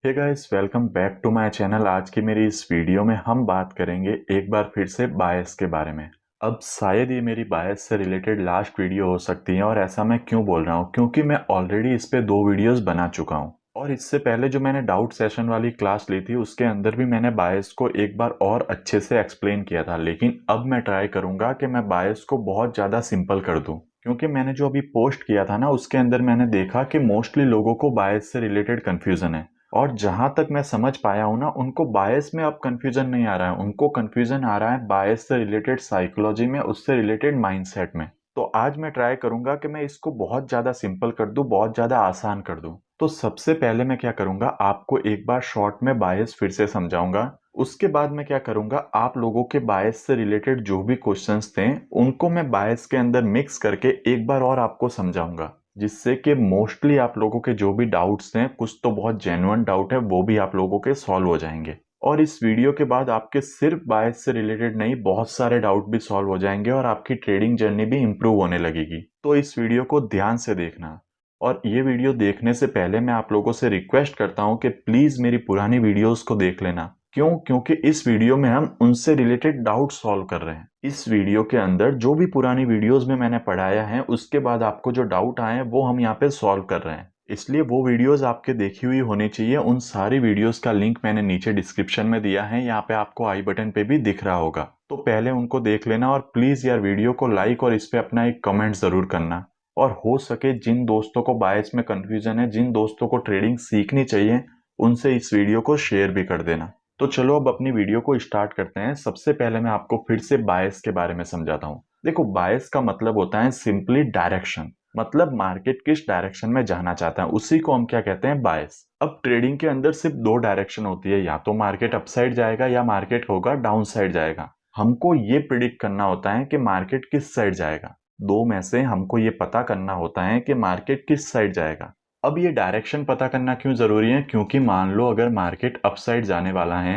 Hey guys, welcome back to my channel. आज की मेरी इस वीडियो में हम बात करेंगे एक बार फिर से बायस के बारे में। अब शायद ये मेरी बायस से रिलेटेड लास्ट वीडियो हो सकती है, और ऐसा मैं क्यों बोल रहा हूँ क्योंकि मैं ऑलरेडी इस पे 2 वीडियोस बना चुका हूँ। और इससे पहले जो मैंने डाउट सेशन वाली क्लास ली थी उसके अंदर भी मैंने बायस को एक बार और अच्छे से एक्सप्लेन किया था, लेकिन अब मैं ट्राई करूंगा कि मैं बायस को बहुत ज़्यादा सिंपल कर दूं। क्योंकि मैंने जो अभी पोस्ट किया था ना उसके अंदर मैंने देखा कि मोस्टली लोगों को बायस से रिलेटेड कन्फ्यूजन है। और जहां तक मैं समझ पाया हूं ना, उनको बायस में अब कंफ्यूजन नहीं आ रहा है, उनको कंफ्यूजन आ रहा है बायस से रिलेटेड साइकोलॉजी में, उससे रिलेटेड माइंडसेट में। तो आज मैं ट्राई करूंगा कि मैं इसको बहुत ज्यादा सिंपल कर दूं, बहुत ज्यादा आसान कर दूं। तो सबसे पहले मैं क्या करूंगा, आपको एक बार शॉर्ट में बायस फिर से समझाऊंगा। उसके बाद मैं क्या करूंगा, आप लोगों के बायस से रिलेटेड जो भी क्वेश्चंस थे उनको मैं बायस के अंदर मिक्स करके एक बार और आपको समझाऊंगा, जिससे कि मोस्टली आप लोगों के जो भी डाउट्स हैं, कुछ तो बहुत जेन्युइन डाउट है, वो भी आप लोगों के सॉल्व हो जाएंगे। और इस वीडियो के बाद आपके सिर्फ बायस से रिलेटेड नहीं, बहुत सारे डाउट भी सॉल्व हो जाएंगे और आपकी ट्रेडिंग जर्नी भी इंप्रूव होने लगेगी। तो इस वीडियो को ध्यान से देखना। और ये वीडियो देखने से पहले मैं आप लोगों से रिक्वेस्ट करता हूं कि प्लीज मेरी पुरानी वीडियोस को देख लेना। क्यों? क्योंकि इस वीडियो में हम उनसे रिलेटेड डाउट सॉल्व कर रहे हैं। इस वीडियो के अंदर जो भी पुरानी वीडियोस में मैंने पढ़ाया है उसके बाद आपको जो डाउट आए हैं वो हम यहाँ पे सॉल्व कर रहे हैं, इसलिए वो वीडियोस आपके देखी हुई होनी चाहिए। उन सारी वीडियोस का लिंक मैंने नीचे डिस्क्रिप्शन में दिया है, यहाँ पे आपको आई बटन पे भी दिख रहा होगा। तो पहले उनको देख लेना, और प्लीज यार वीडियो को लाइक और इस पे अपना एक कमेंट जरूर करना। और हो सके जिन दोस्तों को बायस में कंफ्यूजन है, जिन दोस्तों को ट्रेडिंग सीखनी चाहिए, उनसे इस वीडियो को शेयर भी कर देना। तो चलो अब अपनी वीडियो को स्टार्ट करते हैं। सबसे पहले मैं आपको फिर से बायस के बारे में समझाता हूँ। देखो, बायस का मतलब होता है सिंपली डायरेक्शन, मतलब मार्केट किस डायरेक्शन में जाना चाहता है उसी को हम क्या कहते हैं, बायस। अब ट्रेडिंग के अंदर सिर्फ 2 डायरेक्शन होती है, या तो मार्केट अपसाइड जाएगा या मार्केट होगा डाउन साइड जाएगा। हमको ये प्रिडिक्ट करना होता है कि मार्केट किस साइड जाएगा। दो में से हमको ये पता करना होता है कि मार्केट किस साइड जाएगा। अब ये डायरेक्शन पता करना क्यों जरूरी है, क्योंकि मान लो अगर मार्केट अपसाइड जाने वाला है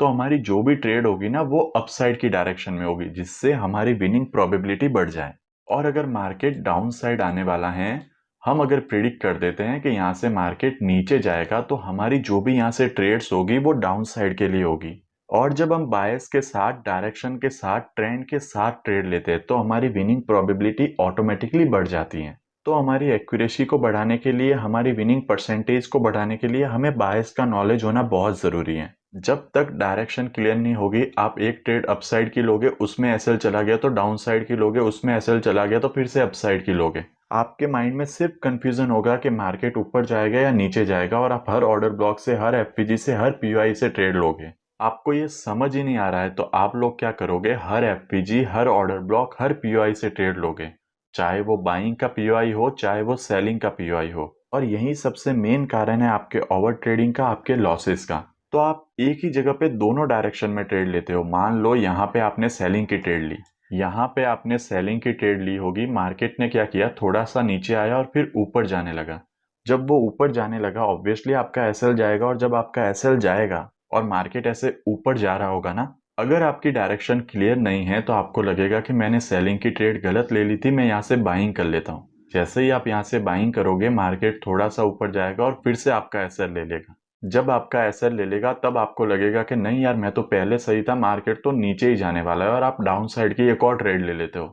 तो हमारी जो भी ट्रेड होगी ना वो अपसाइड की डायरेक्शन में होगी, जिससे हमारी विनिंग प्रोबेबिलिटी बढ़ जाए। और अगर मार्केट डाउन साइड आने वाला है, हम अगर प्रिडिक्ट कर देते हैं कि यहाँ से मार्केट नीचे जाएगा, तो हमारी जो भी यहाँ से ट्रेड्स होगी वो डाउन साइड के लिए होगी। और जब हम बायस के साथ, डायरेक्शन के साथ, ट्रेंड के साथ ट्रेड लेते हैं तो हमारी विनिंग प्रोबेबिलिटी ऑटोमेटिकली बढ़ जाती है। तो हमारी एक्यूरेसी को बढ़ाने के लिए, हमारी विनिंग परसेंटेज को बढ़ाने के लिए हमें बायस का नॉलेज होना बहुत जरूरी है। जब तक डायरेक्शन क्लियर नहीं होगी, आप एक ट्रेड अपसाइड की लोगे, उसमें एसएल चला गया तो डाउन साइड की लोगे, उसमें एसएल चला गया तो फिर से अपसाइड की लोगे। आपके माइंड में सिर्फ कंफ्यूजन होगा कि मार्केट ऊपर जाएगा या नीचे जाएगा, और आप हर ऑर्डर ब्लॉक से, हर एफपीजी से, हर पीओआई से ट्रेड लोगे। आपको ये समझ ही नहीं आ रहा है तो आप लोग क्या करोगे, हर एफपीजी, हर ऑर्डर ब्लॉक, हर पीओआई से ट्रेड लोगे, चाहे वो बाइंग का पीओआई हो, चाहे वो सेलिंग का पीओआई हो। और यही सबसे मेन कारण है आपके ओवर ट्रेडिंग का, आपके लॉसेस का। तो आप एक ही जगह पे दोनों डायरेक्शन में ट्रेड लेते हो। मान लो यहाँ पे आपने सेलिंग की ट्रेड ली, यहाँ पे आपने सेलिंग की ट्रेड ली होगी, मार्केट ने क्या किया, थोड़ा सा नीचे आया और फिर ऊपर जाने लगा। जब वो ऊपर जाने लगा ऑब्वियसली आपका एसएल जाएगा, और जब आपका एसएल जाएगा और मार्केट ऐसे ऊपर जा रहा होगा ना, अगर आपकी डायरेक्शन क्लियर नहीं है तो आपको लगेगा कि मैंने सेलिंग की ट्रेड गलत ले ली थी, मैं यहाँ से बाइंग कर लेता हूँ। जैसे ही आप यहाँ से बाइंग करोगे, मार्केट थोड़ा सा ऊपर जाएगा और फिर से आपका एसएल ले लेगा। जब आपका एसएल ले लेगा तब आपको लगेगा कि नहीं यार, मैं तो पहले सही था, मार्केट तो नीचे ही जाने वाला है, और आप डाउन साइड की एक और ट्रेड ले लेते हो।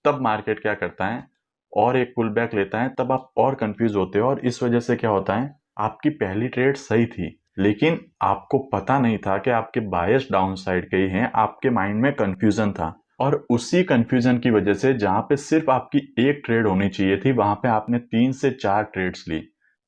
तब मार्केट क्या करता है, और एक पुल बैक लेता है, तब आप और कंफ्यूज होते हो। और इस वजह से क्या होता है, आपकी पहली ट्रेड सही थी, लेकिन आपको पता नहीं था कि आपके बायस डाउन साइड के ही हैं, आपके माइंड में कंफ्यूजन था। और उसी कंफ्यूजन की वजह से जहां पे सिर्फ आपकी एक ट्रेड होनी चाहिए थी, वहां पे आपने 3 से 4 ट्रेड्स ली।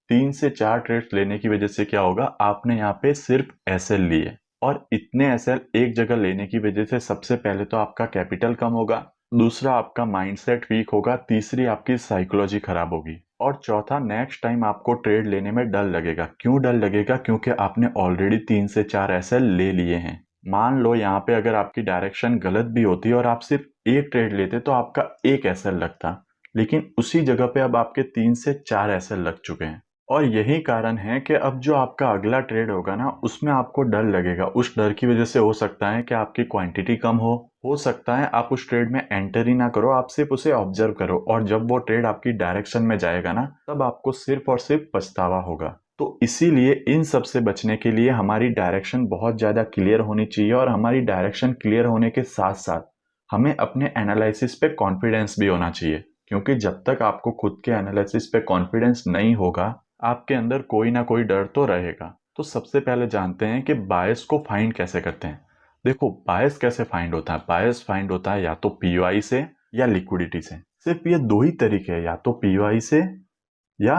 3 से 4 ट्रेड्स लेने की वजह से क्या होगा, आपने यहाँ पे सिर्फ एसएल लिए। और इतने एसएल एक जगह लेने की वजह से सबसे पहले तो आपका कैपिटल कम होगा, दूसरा आपका माइंडसेट वीक होगा, तीसरी आपकी साइकोलॉजी खराब होगी, और चौथा नेक्स्ट टाइम आपको ट्रेड लेने में डर लगेगा। क्यों डर लगेगा? क्योंकि आपने ऑलरेडी 3 से 4 एसएल ले लिए हैं। मान लो यहाँ पे अगर आपकी डायरेक्शन गलत भी होती और आप सिर्फ एक ट्रेड लेते तो आपका एक एसएल लगता, लेकिन उसी जगह पे अब आपके 3 से 4 एसएल लग चुके हैं। और यही कारण है कि अब जो आपका अगला ट्रेड होगा ना, उसमें आपको डर लगेगा। उस डर की वजह से हो सकता है कि आपकी क्वांटिटी कम हो सकता है आप उस ट्रेड में एंटर ही ना करो, आप सिर्फ उसे ऑब्जर्व करो, और जब वो ट्रेड आपकी डायरेक्शन में जाएगा ना, तब आपको सिर्फ और सिर्फ पछतावा होगा। तो इसीलिए इन सब से बचने के लिए हमारी डायरेक्शन बहुत ज़्यादा क्लियर होनी चाहिए, और हमारी डायरेक्शन क्लियर होने के साथ साथ हमें अपने एनालिसिस पे कॉन्फिडेंस भी होना चाहिए, क्योंकि जब तक आपको खुद के एनालिसिस पे कॉन्फिडेंस नहीं होगा, आपके अंदर कोई ना कोई डर तो रहेगा। तो सबसे पहले जानते हैं कि बायस को फाइंड कैसे करते हैं। देखो, बायस कैसे फाइंड होता है? बायस फाइंड होता है या तो पीओआई से या लिक्विडिटी से। सिर्फ ये दो ही तरीके हैं, या तो पीओआई से या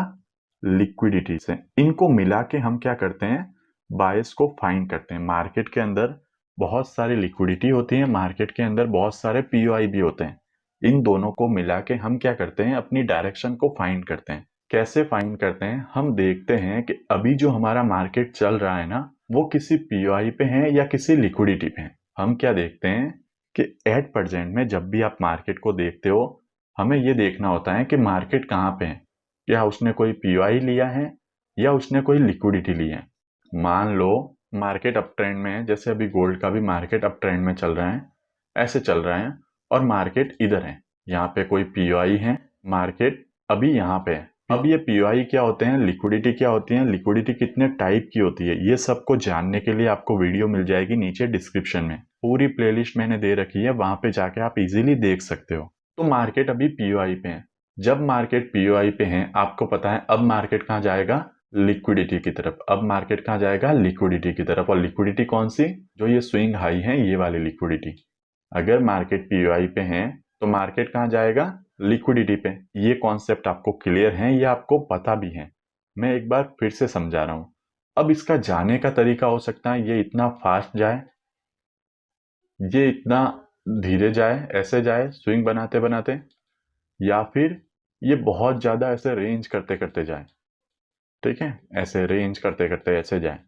लिक्विडिटी से। इनको मिला के हम क्या करते हैं? बायस को फाइंड करते हैं। मार्केट के अंदर बहुत सारी लिक्विडिटी होती है, मार्केट के अंदर बहुत सारे पीओआई भी होते हैं। इन दोनों को मिला के हम क्या करते हैं? अपनी डायरेक्शन को फाइंड करते हैं। कैसे फाइंड करते हैं? हम देखते हैं कि अभी जो हमारा मार्केट चल रहा है ना, वो किसी पीओआई पे है या किसी लिक्विडिटी पे है। हम क्या देखते हैं कि एट प्रेजेंट में जब भी आप मार्केट को देखते हो, हमें ये देखना होता है कि मार्केट कहाँ पे है। क्या उसने कोई पीओआई लिया है या उसने कोई लिक्विडिटी ली है। मान लो मार्केट अप ट्रेंड में है, जैसे अभी गोल्ड का भी मार्केट अप ट्रेंड में चल रहा है, ऐसे चल रहा है, और मार्केट इधर है, यहाँ पे कोई पीओआई है, मार्केट अभी यहाँ पे है। अब ये पीओआई क्या होते हैं, लिक्विडिटी क्या होती है, लिक्विडिटी कितने टाइप की होती है, ये सबको जानने के लिए आपको वीडियो मिल जाएगी नीचे डिस्क्रिप्शन में। पूरी प्लेलिस्ट मैंने दे रखी है, वहां पे जाके आप इजीली देख सकते हो। तो मार्केट अभी पीओआई पे है। जब मार्केट पीओआई पे है, आपको पता है अब मार्केट कहाँ जाएगा? लिक्विडिटी की तरफ। अब मार्केट कहाँ जाएगा? लिक्विडिटी की तरफ। और लिक्विडिटी कौन सी? जो ये स्विंग हाई है, ये वाली लिक्विडिटी। अगर मार्केट पीओआई पे है तो मार्केट कहाँ जाएगा? लिक्विडिटी पे। ये कॉन्सेप्ट आपको क्लियर है, ये आपको पता भी है। मैं एक बार फिर से समझा रहा हूं। अब इसका जाने का तरीका हो सकता है ये इतना फास्ट जाए, ये इतना धीरे जाए, ऐसे जाए स्विंग बनाते बनाते, या फिर ये बहुत ज्यादा ऐसे रेंज करते करते जाए। ठीक है, ऐसे रेंज करते करते ऐसे जाए।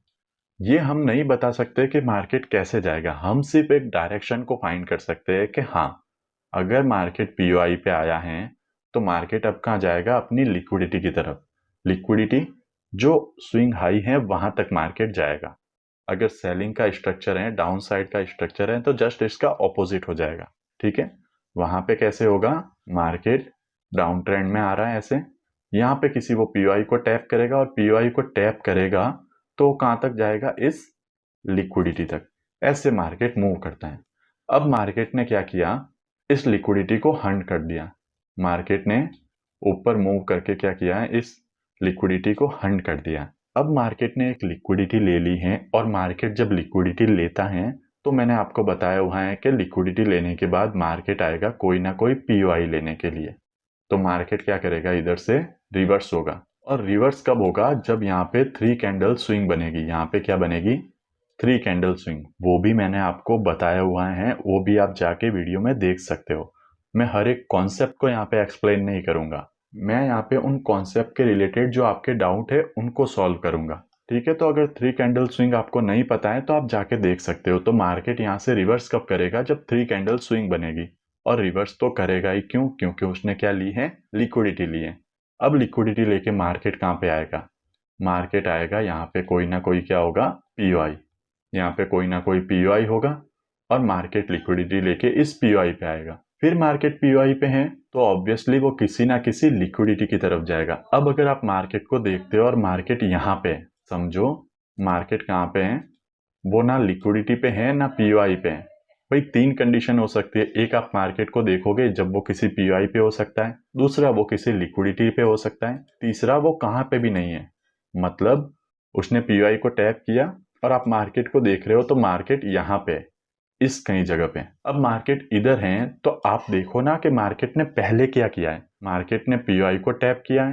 ये हम नहीं बता सकते कि मार्केट कैसे जाएगा। हम सिर्फ एक डायरेक्शन को फाइंड कर सकते हैं कि हाँ, अगर मार्केट पीओआई पे आया है तो मार्केट अब कहाँ जाएगा? अपनी लिक्विडिटी की तरफ। लिक्विडिटी जो स्विंग हाई है वहां तक मार्केट जाएगा। अगर सेलिंग का स्ट्रक्चर है, डाउन साइड का स्ट्रक्चर है, तो जस्ट इसका ऑपोजिट हो जाएगा। ठीक है, वहां पे कैसे होगा? मार्केट डाउन ट्रेंड में आ रहा है ऐसे, यहाँ पे किसी वो पीओआई को टैप करेगा, और पीओआई को टैप करेगा तो कहाँ तक जाएगा? इस लिक्विडिटी तक। ऐसे मार्केट मूव करता है। अब मार्केट ने क्या किया? इस लिक्विडिटी को हंट कर दिया। मार्केट ने ऊपर मूव करके क्या किया है? इस लिक्विडिटी को हंट कर दिया। अब मार्केट ने एक लिक्विडिटी ले ली है, और मार्केट जब लिक्विडिटी लेता है तो मैंने आपको बताया हुआ है कि लिक्विडिटी लेने के बाद मार्केट आएगा कोई ना कोई पीओआई लेने के लिए। तो मार्केट क्या करेगा? इधर से रिवर्स होगा। और रिवर्स कब होगा? जब यहाँ पे 3 कैंडल स्विंग बनेगी। यहाँ पे क्या बनेगी? 3 कैंडल स्विंग। वो भी मैंने आपको बताया हुआ है, वो भी आप जाके वीडियो में देख सकते हो। मैं हर एक कॉन्सेप्ट को यहाँ पे एक्सप्लेन नहीं करूंगा, मैं यहाँ पे उन कॉन्सेप्ट के रिलेटेड जो आपके डाउट है उनको सॉल्व करूंगा। ठीक है, तो अगर 3 कैंडल स्विंग आपको नहीं पता है तो आप जाके देख सकते हो। तो मार्केट यहाँ से रिवर्स कब करेगा? जब 3 कैंडल स्विंग बनेगी। और रिवर्स तो करेगा ही, क्यों? क्योंकि उसने क्या ली है? लिक्विडिटी ली है। अब लिक्विडिटी लेके मार्केट कहाँ पे आएगा? मार्केट आएगा यहाँ पे कोई ना कोई क्या होगा? पीओआई। यहाँ पे कोई ना कोई पीओआई होगा, और मार्केट लिक्विडिटी लेके इस पीओआई पे आएगा। फिर मार्केट पीओआई पे है तो ऑब्वियसली वो किसी ना किसी लिक्विडिटी की तरफ जाएगा। अब अगर आप मार्केट को देखते हो और मार्केट यहाँ पे है, समझो मार्केट कहाँ पे है? वो ना लिक्विडिटी पे है ना पीओआई पे है। भाई 3 कंडीशन हो सकती है। एक, आप मार्केट को देखोगे जब वो किसी पीओआई पे हो सकता है। दूसरा, वो किसी लिक्विडिटी पे हो सकता है। तीसरा, वो कहाँ पे भी नहीं है, मतलब उसने पीओआई को टैप किया और आप मार्केट को देख रहे हो तो मार्केट यहाँ पे है, इस कहीं जगह पे। अब मार्केट इधर है तो आप देखो ना कि मार्केट ने पहले क्या किया है। मार्केट ने पीओआई को टैप किया है।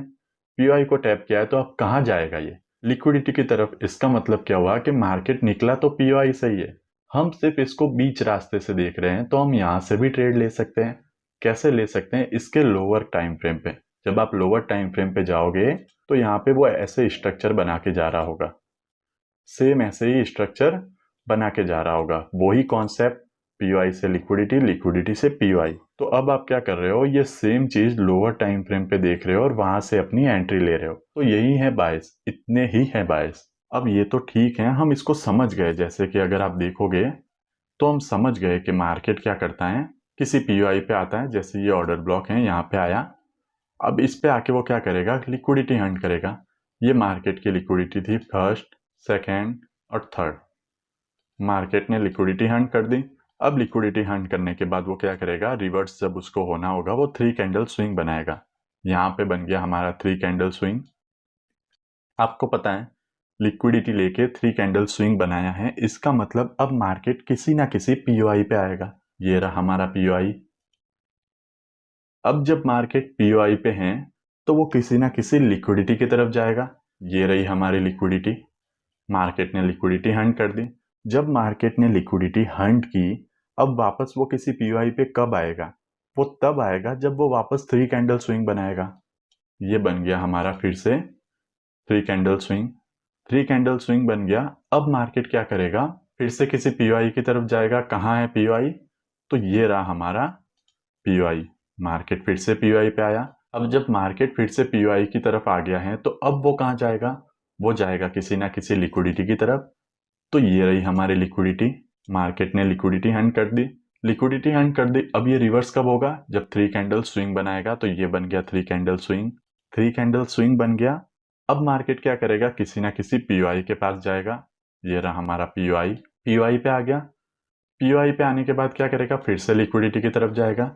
पीओआई को टैप किया है तो अब कहाँ जाएगा? ये लिक्विडिटी की तरफ। इसका मतलब क्या हुआ कि मार्केट निकला तो पीओआई से ही है। हम सिर्फ इसको बीच रास्ते से देख रहे हैं, तो हम यहाँ से भी ट्रेड ले सकते हैं। कैसे ले सकते हैं? इसके लोअर टाइम फ्रेम पे। जब आप लोअर टाइम फ्रेम पे जाओगे तो यहाँ पे वो ऐसे स्ट्रक्चर बना के जा रहा होगा, सेम ऐसे ही स्ट्रक्चर बना के जा रहा होगा। वही कॉन्सेप्ट, पीओआई से लिक्विडिटी, लिक्विडिटी से पीओआई। तो अब आप क्या कर रहे हो? ये सेम चीज लोअर टाइम फ्रेम पे देख रहे हो और वहां से अपनी एंट्री ले रहे हो। तो यही है बायस, इतने ही है बायस। अब ये तो ठीक है, हम इसको समझ गए। जैसे कि अगर आप देखोगे तो हम समझ गए कि मार्केट क्या करता है, किसी पीओआई पे आता है। जैसे ये ऑर्डर ब्लॉक है, यहाँ पे आया, अब इस पे आके वो क्या करेगा? लिक्विडिटी हंट करेगा। ये मार्केट की लिक्विडिटी थी फर्स्ट, सेकेंड और थर्ड। मार्केट ने लिक्विडिटी हंट कर दी। अब लिक्विडिटी हंट करने के बाद वो क्या करेगा, रिवर्स जब उसको होना होगा वो 3 कैंडल स्विंग बनाएगा। यहाँ पे बन गया हमारा 3 कैंडल स्विंग। आपको पता है लिक्विडिटी लेके 3 कैंडल स्विंग बनाया है, इसका मतलब अब मार्केट किसी ना किसी पीओआई पे आएगा। ये रहा हमारा पीओआई। अब जब मार्केट पीओआई पे है तो वो किसी ना किसी लिक्विडिटी की तरफ जाएगा। ये रही हमारी लिक्विडिटी। मार्केट ने लिक्विडिटी हंट कर दी। जब मार्केट ने लिक्विडिटी हंट की, अब वापस वो किसी पीओआई पे कब आएगा? वो तब आएगा जब वो वापस 3 कैंडल स्विंग बनाएगा। ये बन गया हमारा फिर से 3 कैंडल स्विंग। 3 कैंडल स्विंग बन गया। अब मार्केट क्या करेगा, फिर से किसी पीओआई की तरफ जाएगा। कहाँ है पीओआई? तो ये रहा हमारा पीओआई। मार्केट फिर से पीओआई पे आया। अब जब मार्केट फिर से पीओआई की तरफ आ गया है तो अब वो कहाँ जाएगा? वो जाएगा किसी ना किसी लिक्विडिटी की तरफ। तो ये रही हमारी लिक्विडिटी। मार्केट ने लिक्विडिटी हंट कर दी। लिक्विडिटी हंट कर दी। अब ये रिवर्स कब होगा? जब 3 कैंडल स्विंग बनाएगा। तो ये बन गया 3 कैंडल स्विंग। 3 कैंडल स्विंग बन गया। अब मार्केट क्या करेगा, किसी ना किसी पीओआई के पास जाएगा। ये रहा हमारा पीओआई। पीओआई पे आ गया। पीओआई पे आने के बाद क्या करेगा, फिर से लिक्विडिटी की तरफ जाएगा।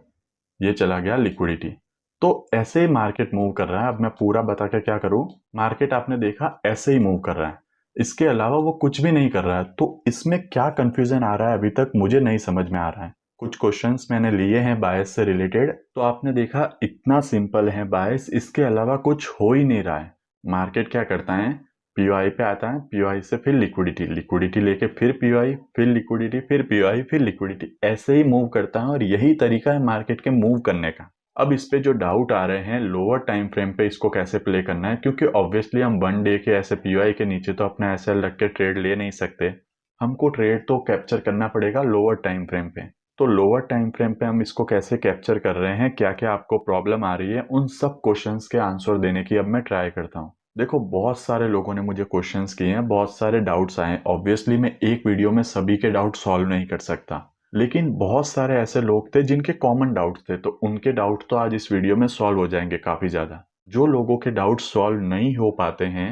ये चला गया लिक्विडिटी। तो ऐसे ही मार्केट मूव कर रहा है। अब मैं पूरा बता के क्या करूं, मार्केट आपने देखा ऐसे ही मूव कर रहा है, इसके अलावा वो कुछ भी नहीं कर रहा है। तो इसमें क्या कंफ्यूजन आ रहा है अभी तक मुझे नहीं समझ में आ रहा है। कुछ क्वेश्चंस मैंने लिए हैं बायस से रिलेटेड, तो आपने देखा इतना सिंपल है बायस, इसके अलावा कुछ हो ही नहीं रहा है। मार्केट क्या करता है, पीओआई पे आता है, पीओआई से फिर लिक्विडिटी, लिक्विडिटी लेके फिर पीओआई, फिर लिक्विडिटी, फिर पीओआई, फिर लिक्विडिटी, ऐसे ही मूव करता है और यही तरीका है मार्केट के मूव करने का। अब इस पे जो डाउट आ रहे हैं लोअर टाइम फ्रेम पे इसको कैसे प्ले करना है, क्योंकि ऑब्वियसली हम 1 डे के ऐसे पीओआई के नीचे तो अपना एसएल रख के ट्रेड ले नहीं सकते। हमको ट्रेड तो कैप्चर करना पड़ेगा लोअर टाइम फ्रेम पे। तो लोअर टाइम फ्रेम पे हम इसको कैसे कैप्चर कर रहे हैं, क्या क्या आपको प्रॉब्लम आ रही है, उन सब क्वेश्चंस के आंसर देने की अब मैं ट्राई करता हूँ। देखो बहुत सारे लोगों ने मुझे क्वेश्चंस किए हैं, बहुत सारे डाउट्स आए हैं। ऑब्वियसली मैं एक वीडियो में सभी के डाउट सॉल्व नहीं कर सकता, लेकिन बहुत सारे ऐसे लोग थे जिनके कॉमन डाउट्स थे, तो उनके डाउट तो आज इस वीडियो में सॉल्व हो जाएंगे काफी ज्यादा। जो लोगों के डाउट सॉल्व नहीं हो पाते हैं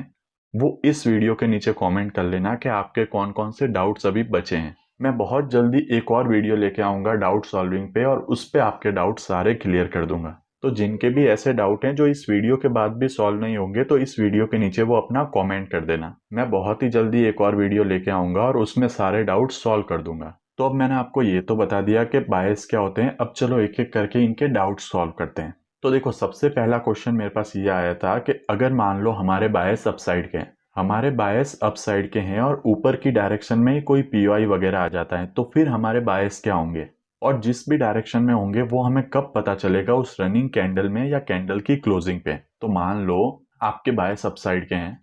वो इस वीडियो के नीचे कमेंट कर लेना कि आपके कौन कौन से डाउट्स अभी बचे हैं। मैं बहुत जल्दी एक और वीडियो लेके आऊंगा डाउट सॉल्विंग पे, और उस पे आपके डाउट सारे क्लियर कर दूंगा। तो जिनके भी ऐसे डाउट हैं जो इस वीडियो के बाद भी सॉल्व नहीं होंगे, तो इस वीडियो के नीचे वो अपना कमेंट कर देना। मैं बहुत ही जल्दी एक और वीडियो लेके आऊंगा और उसमें सारे डाउट सॉल्व कर दूंगा। तो अब मैंने आपको ये तो बता दिया कि बायस क्या होते हैं, अब चलो एक एक करके इनके डाउट सॉल्व करते हैं। तो देखो सबसे पहला क्वेश्चन मेरे पास ये आया था कि अगर मान लो हमारे बायस अपसाइड के हैं, हमारे बायस अपसाइड के हैं और ऊपर की डायरेक्शन में कोई पीओआई वगैरह आ जाता है, तो फिर हमारे बायस क्या होंगे, और जिस भी डायरेक्शन में होंगे वो हमें कब पता चलेगा, उस रनिंग कैंडल में या कैंडल की क्लोजिंग पे। तो मान लो आपके बायस अपसाइड के हैं,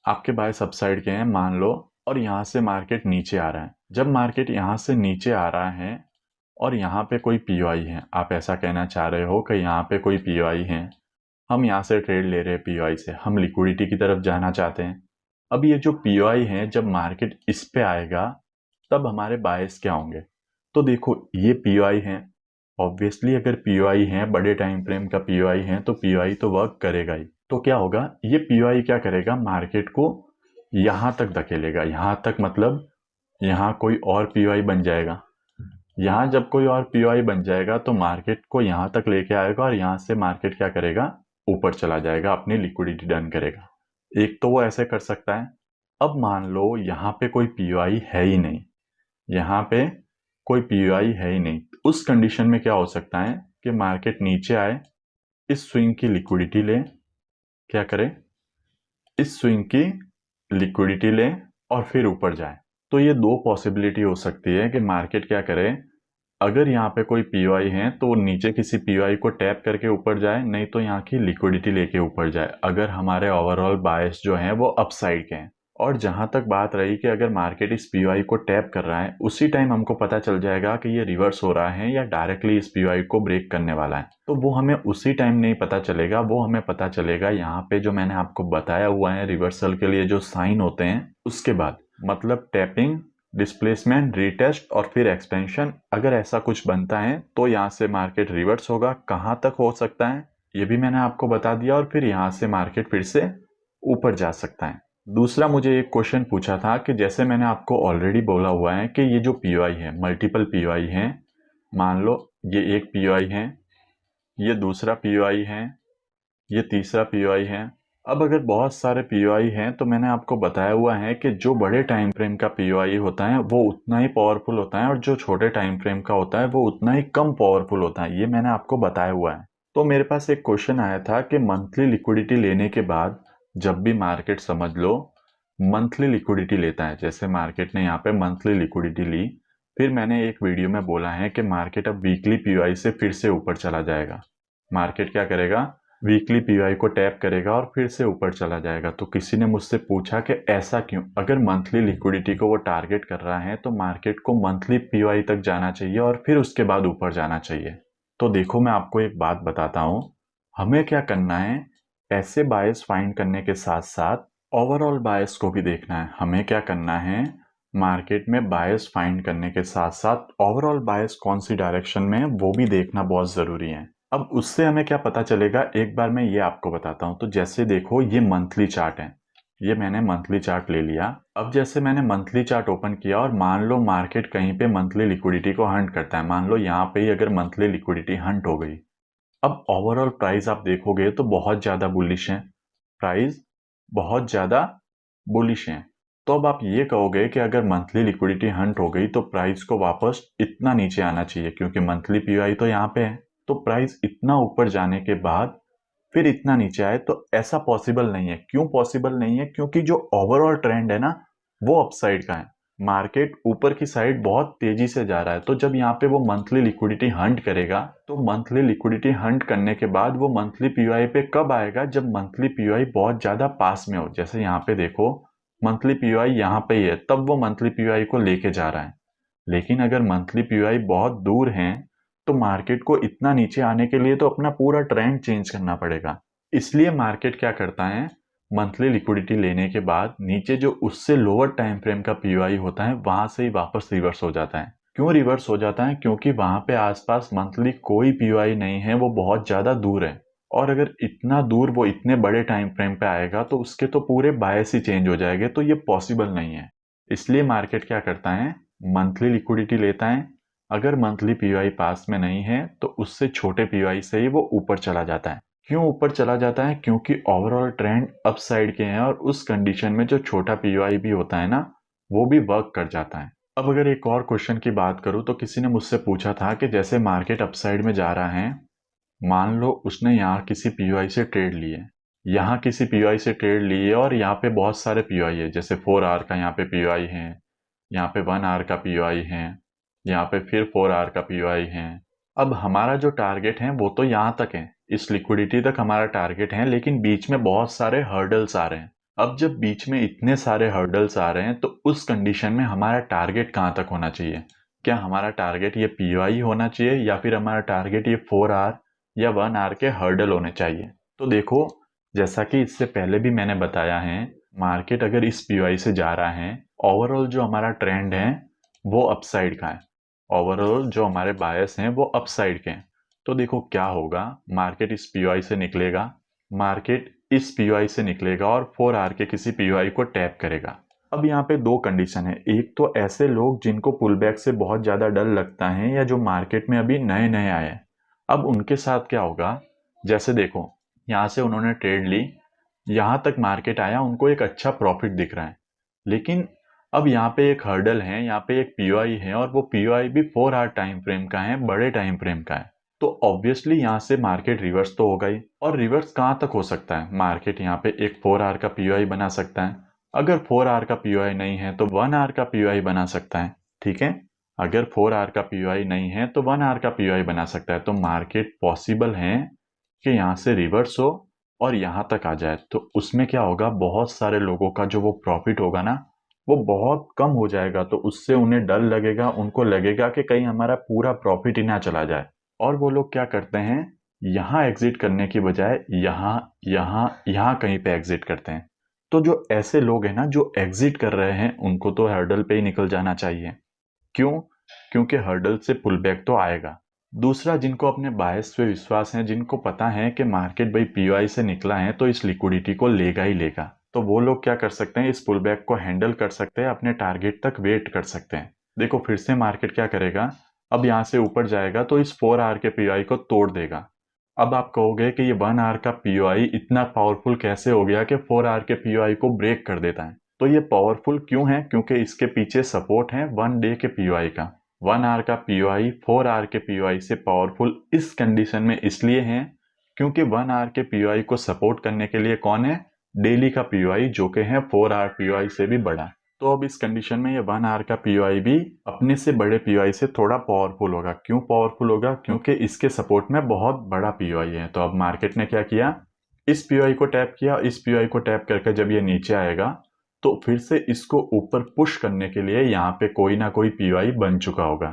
आपके बायस अपसाइड के हैं मान लो, और यहाँ से मार्केट नीचे आ रहा है। जब मार्केट यहाँ से नीचे आ रहा है और यहाँ पे कोई पीओआई है, आप ऐसा कहना चाह रहे हो कि यहाँ पे कोई पीओआई है, हम यहाँ से ट्रेड ले रहे हैं पीओआई से, हम लिक्विडिटी की तरफ जाना चाहते हैं। अब ये जो पीओआई है जब मार्केट इस पे आएगा तब हमारे बायस क्या होंगे। तो देखो ये पीओआई है, ऑब्वियसली अगर पीओआई है, बड़े टाइम फ्रेम का पीओआई है, तो पीओआई तो वर्क करेगा ही। तो क्या होगा, ये पीओआई क्या करेगा, मार्केट को यहां तक धकेलेगा। यहां तक मतलब यहाँ कोई और पीओआई बन जाएगा। यहाँ जब कोई और पीओआई बन जाएगा तो मार्केट को यहाँ तक लेके आएगा और यहाँ से मार्केट क्या करेगा, ऊपर चला जाएगा, अपनी लिक्विडिटी डन करेगा। एक तो वो ऐसे कर सकता है। अब मान लो यहाँ पे कोई पीओआई है ही नहीं, यहाँ पे कोई पीओआई है ही नहीं, उस कंडीशन में क्या हो सकता है कि मार्केट नीचे आए, इस स्विंग की लिक्विडिटी ले, क्या करे, इस स्विंग की लिक्विडिटी ले और फिर ऊपर जाए। तो ये दो पॉसिबिलिटी हो सकती है कि मार्केट क्या करे, अगर यहाँ पे कोई पीओआई है तो नीचे किसी पीओआई को टैप करके ऊपर जाए, नहीं तो यहाँ की लिक्विडिटी लेके ऊपर जाए, अगर हमारे ओवरऑल बायस जो है वो अपसाइड के हैं। और जहां तक बात रही कि अगर मार्केट इस पीओआई को टैप कर रहा है, उसी टाइम हमको पता चल जाएगा कि ये रिवर्स हो रहा है या डायरेक्टली इस पीओआई को ब्रेक करने वाला है। तो वो हमें उसी टाइम नहीं पता चलेगा, वो हमें पता चलेगा यहाँ पे जो मैंने आपको बताया हुआ है रिवर्सल के लिए जो साइन होते हैं उसके बाद, मतलब टैपिंग, डिस्प्लेसमेंट, रीटेस्ट और फिर एक्सपेंशन। अगर ऐसा कुछ बनता है तो यहाँ से मार्केट रिवर्स होगा। कहाँ तक हो सकता है, ये भी मैंने आपको बता दिया और फिर यहाँ से मार्केट फिर से ऊपर जा सकता है। दूसरा मुझे एक क्वेश्चन पूछा था कि जैसे मैंने आपको ऑलरेडी बोला हुआ है कि ये जो पीओआई है, मल्टीपल पीओआई हैं, मान लो ये एक पीओआई है, ये दूसरा पीओआई है, ये तीसरा पीओआई है। अब अगर बहुत सारे पीओआई हैं तो मैंने आपको बताया हुआ है कि जो बड़े टाइम फ्रेम का पीओआई होता है वो उतना ही पावरफुल होता है और जो छोटे टाइम फ्रेम का होता है वो उतना ही कम पावरफुल होता है। ये मैंने आपको बताया हुआ है। तो मेरे पास एक क्वेश्चन आया था कि मंथली लिक्विडिटी लेने के बाद जब भी मार्केट, समझ लो, मंथली लिक्विडिटी लेता है, जैसे मार्केट ने यहाँ पे मंथली लिक्विडिटी ली, फिर मैंने एक वीडियो में बोला है कि मार्केट अब वीकली पीओआई से फिर से ऊपर चला जाएगा। मार्केट क्या करेगा, वीकली पीओआई को टैप करेगा और फिर से ऊपर चला जाएगा। तो किसी ने मुझसे पूछा कि ऐसा क्यों? अगर मंथली लिक्विडिटी को वो टारगेट कर रहा है तो मार्केट को मंथली पीओआई तक जाना चाहिए और फिर उसके बाद ऊपर जाना चाहिए। तो देखो, मैं आपको एक बात बताता हूँ, हमें क्या करना है, ऐसे बायस फाइंड करने के साथ साथ ओवरऑल बायस को भी देखना है। हमें क्या करना है, मार्केट में बायस फाइंड करने के साथ साथ ओवरऑल बायस कौन सी डायरेक्शन में है वो भी देखना बहुत ज़रूरी है। अब उससे हमें क्या पता चलेगा, एक बार मैं ये आपको बताता हूँ। तो जैसे देखो, ये मंथली चार्ट है, ये मैंने मंथली चार्ट ले लिया। अब जैसे मैंने मंथली चार्ट ओपन किया और मान लो मार्केट कहीं पे मंथली लिक्विडिटी को हंट करता है, मान लो यहाँ पे ही अगर मंथली लिक्विडिटी हंट हो गई, अब ओवरऑल प्राइस आप देखोगे तो बहुत ज़्यादा बुलिश है, प्राइस बहुत ज़्यादा बुलिश है। तो अब आप ये कहोगे कि अगर मंथली लिक्विडिटी हंट हो गई तो प्राइस को वापस इतना नीचे आना चाहिए, क्योंकि मंथली पीओआई तो यहाँ पे है। तो प्राइस इतना ऊपर जाने के बाद फिर इतना नीचे आए, तो ऐसा पॉसिबल नहीं है। क्यों पॉसिबल नहीं है? क्योंकि जो ओवरऑल ट्रेंड है ना, वो अपसाइड का है। मार्केट ऊपर की साइड बहुत तेजी से जा रहा है। तो जब यहाँ पे वो मंथली लिक्विडिटी हंट करेगा, तो मंथली लिक्विडिटी हंट करने के बाद वो मंथली पीओआई पे कब आएगा? जब मंथली पीओआई बहुत ज्यादा पास में हो। जैसे यहाँ पे देखो, मंथली पीओआई यहाँ पे ही है, तब वो मंथली पीओआई को लेके जा रहा है। लेकिन अगर मंथली पीओआई बहुत दूर है तो मार्केट को इतना नीचे आने के लिए तो अपना पूरा ट्रेंड चेंज करना पड़ेगा। इसलिए मार्केट क्या करता है, मंथली लिक्विडिटी लेने के बाद नीचे जो उससे लोअर टाइम फ्रेम का पीओआई होता है वहां से ही वापस रिवर्स हो जाता है। क्यों रिवर्स हो जाता है? क्योंकि वहां पे आसपास मंथली कोई पीओआई नहीं है, वो बहुत ज्यादा दूर है। और अगर इतना दूर वो इतने बड़े टाइम फ्रेम पे आएगा तो उसके तो पूरे बायस ही चेंज हो जाएंगे, तो ये पॉसिबल नहीं है। इसलिए मार्केट क्या करता है, मंथली लिक्विडिटी लेता है। अगर मंथली पीओआई पास में नहीं है तो उससे छोटे पीओआई से ही वो ऊपर चला जाता है। क्यों ऊपर चला जाता है? क्योंकि ओवरऑल ट्रेंड अप साइड के हैं और उस कंडीशन में जो छोटा पीओआई भी होता है ना, वो भी वर्क कर जाता है। अब अगर एक और क्वेश्चन की बात करूं तो किसी ने मुझसे पूछा था कि जैसे मार्केट अपसाइड में जा रहा है, मान लो उसने यहाँ किसी पीओआई से ट्रेड लिए, यहाँ किसी पीओआई से ट्रेड लिए और यहाँ पे बहुत सारे पीओआई है, जैसे 4 आवर का यहाँ पे पीओआई है, यहाँ पे 1 आवर का पीओआई है, यहाँ पे फिर 4 आवर का पीओआई है। अब हमारा जो टारगेट है वो तो यहाँ तक है, इस लिक्विडिटी तक हमारा टारगेट है, लेकिन बीच में बहुत सारे हर्डल्स आ रहे हैं। अब जब बीच में इतने सारे हर्डल्स आ रहे हैं तो उस कंडीशन में हमारा टारगेट कहाँ तक होना चाहिए? क्या हमारा टारगेट ये पीओआई होना चाहिए या फिर हमारा टारगेट ये 4 आवर या 1 आवर के हर्डल होने चाहिए? तो देखो, जैसा कि इससे पहले भी मैंने बताया है, मार्केट अगर इस पीओआई से जा रहा है, ओवरऑल जो हमारा ट्रेंड है वो अपसाइड का है, ओवरऑल जो हमारे बायस हैं वो अपसाइड के हैं। तो देखो क्या होगा, मार्केट इस पीओआई से निकलेगा, मार्केट इस पीओआई से निकलेगा और 4 आवर के किसी पीओआई को टैप करेगा। अब यहाँ पे दो कंडीशन है, एक तो ऐसे लोग जिनको पुल बैक से बहुत ज्यादा डर लगता है या जो मार्केट में अभी नए नए आए हैं, अब उनके साथ क्या होगा, जैसे देखो यहाँ से उन्होंने ट्रेड ली, यहाँ तक मार्केट आया, उनको एक अच्छा प्रॉफिट दिख रहा है, लेकिन अब यहाँ पे एक हर्डल है, यहाँ पे एक पीओआई है और वो पीओआई भी 4 आवर टाइम फ्रेम का है, बड़े टाइम फ्रेम का है। तो ऑब्वियसली यहाँ से मार्केट रिवर्स तो होगा ही, और रिवर्स कहाँ तक हो सकता है? मार्केट यहाँ पे एक 4 आवर का पीओआई बना सकता है, अगर 4 आवर का पीओआई नहीं है तो 1 आवर का पीओआई बना सकता है, ठीक है? अगर 4 आवर का पीओआई नहीं है तो 1 आवर का पीओआई बना सकता है। तो मार्केट पॉसिबल है कि यहाँ से रिवर्स हो और यहाँ तक आ जाए। तो उसमें क्या होगा, बहुत सारे लोगों का जो वो प्रॉफिट होगा ना, वो बहुत कम हो जाएगा। तो उससे उन्हें डर लगेगा, उनको लगेगा कि कहीं हमारा पूरा प्रॉफिट ही ना चला जाए, और वो लोग क्या करते हैं, यहाँ एग्जिट करने की बजाय यहाँ यहाँ यहाँ कहीं पे एग्जिट करते हैं। तो जो ऐसे लोग हैं ना जो एग्जिट कर रहे हैं, उनको तो हर्डल पे ही निकल जाना चाहिए। क्यों? क्योंकि हर्डल से पुल बैक तो आएगा, दूसरा, जिनको अपने बायस पे विश्वास है, जिनको पता है कि मार्केट भाई पीओआई से निकला है तो इस लिक्विडिटी को लेगा ही लेगा, तो वो लोग क्या कर सकते हैं, इस पुल बैक को हैंडल कर सकते हैं, अपने टारगेट तक वेट कर सकते हैं। देखो फिर से मार्केट क्या करेगा, अब यहाँ से ऊपर जाएगा तो इस 4 आवर के पीओआई को तोड़ देगा। अब आप कहोगे कि ये 1 आवर का पीओआई इतना पावरफुल कैसे हो गया कि 4 आवर के पीओआई को ब्रेक कर देता है। तो ये पावरफुल क्यों है, क्योंकि इसके पीछे सपोर्ट है 1 डे के पीओआई का। 1 आवर का पीओआई 4 आवर के पीओआई से पावरफुल इस कंडीशन में इसलिए है क्योंकि 1 आवर के पीओआई को सपोर्ट करने के लिए कौन है, डेली का पीओआई, जो कि है 4 आवर पीओआई से भी बड़ा। तो अब इस कंडीशन में ये 1 आवर का पीओआई भी अपने से बड़े पीओआई से थोड़ा पावरफुल होगा। क्यों पावरफुल होगा, क्योंकि इसके सपोर्ट में बहुत बड़ा पीओआई है। तो अब मार्केट ने क्या किया, इस पीओआई को टैप किया, इस पीओआई को टैप करके जब ये नीचे आएगा तो फिर से इसको ऊपर पुश करने के लिए यहाँ पे कोई ना कोई पीओआई बन चुका होगा।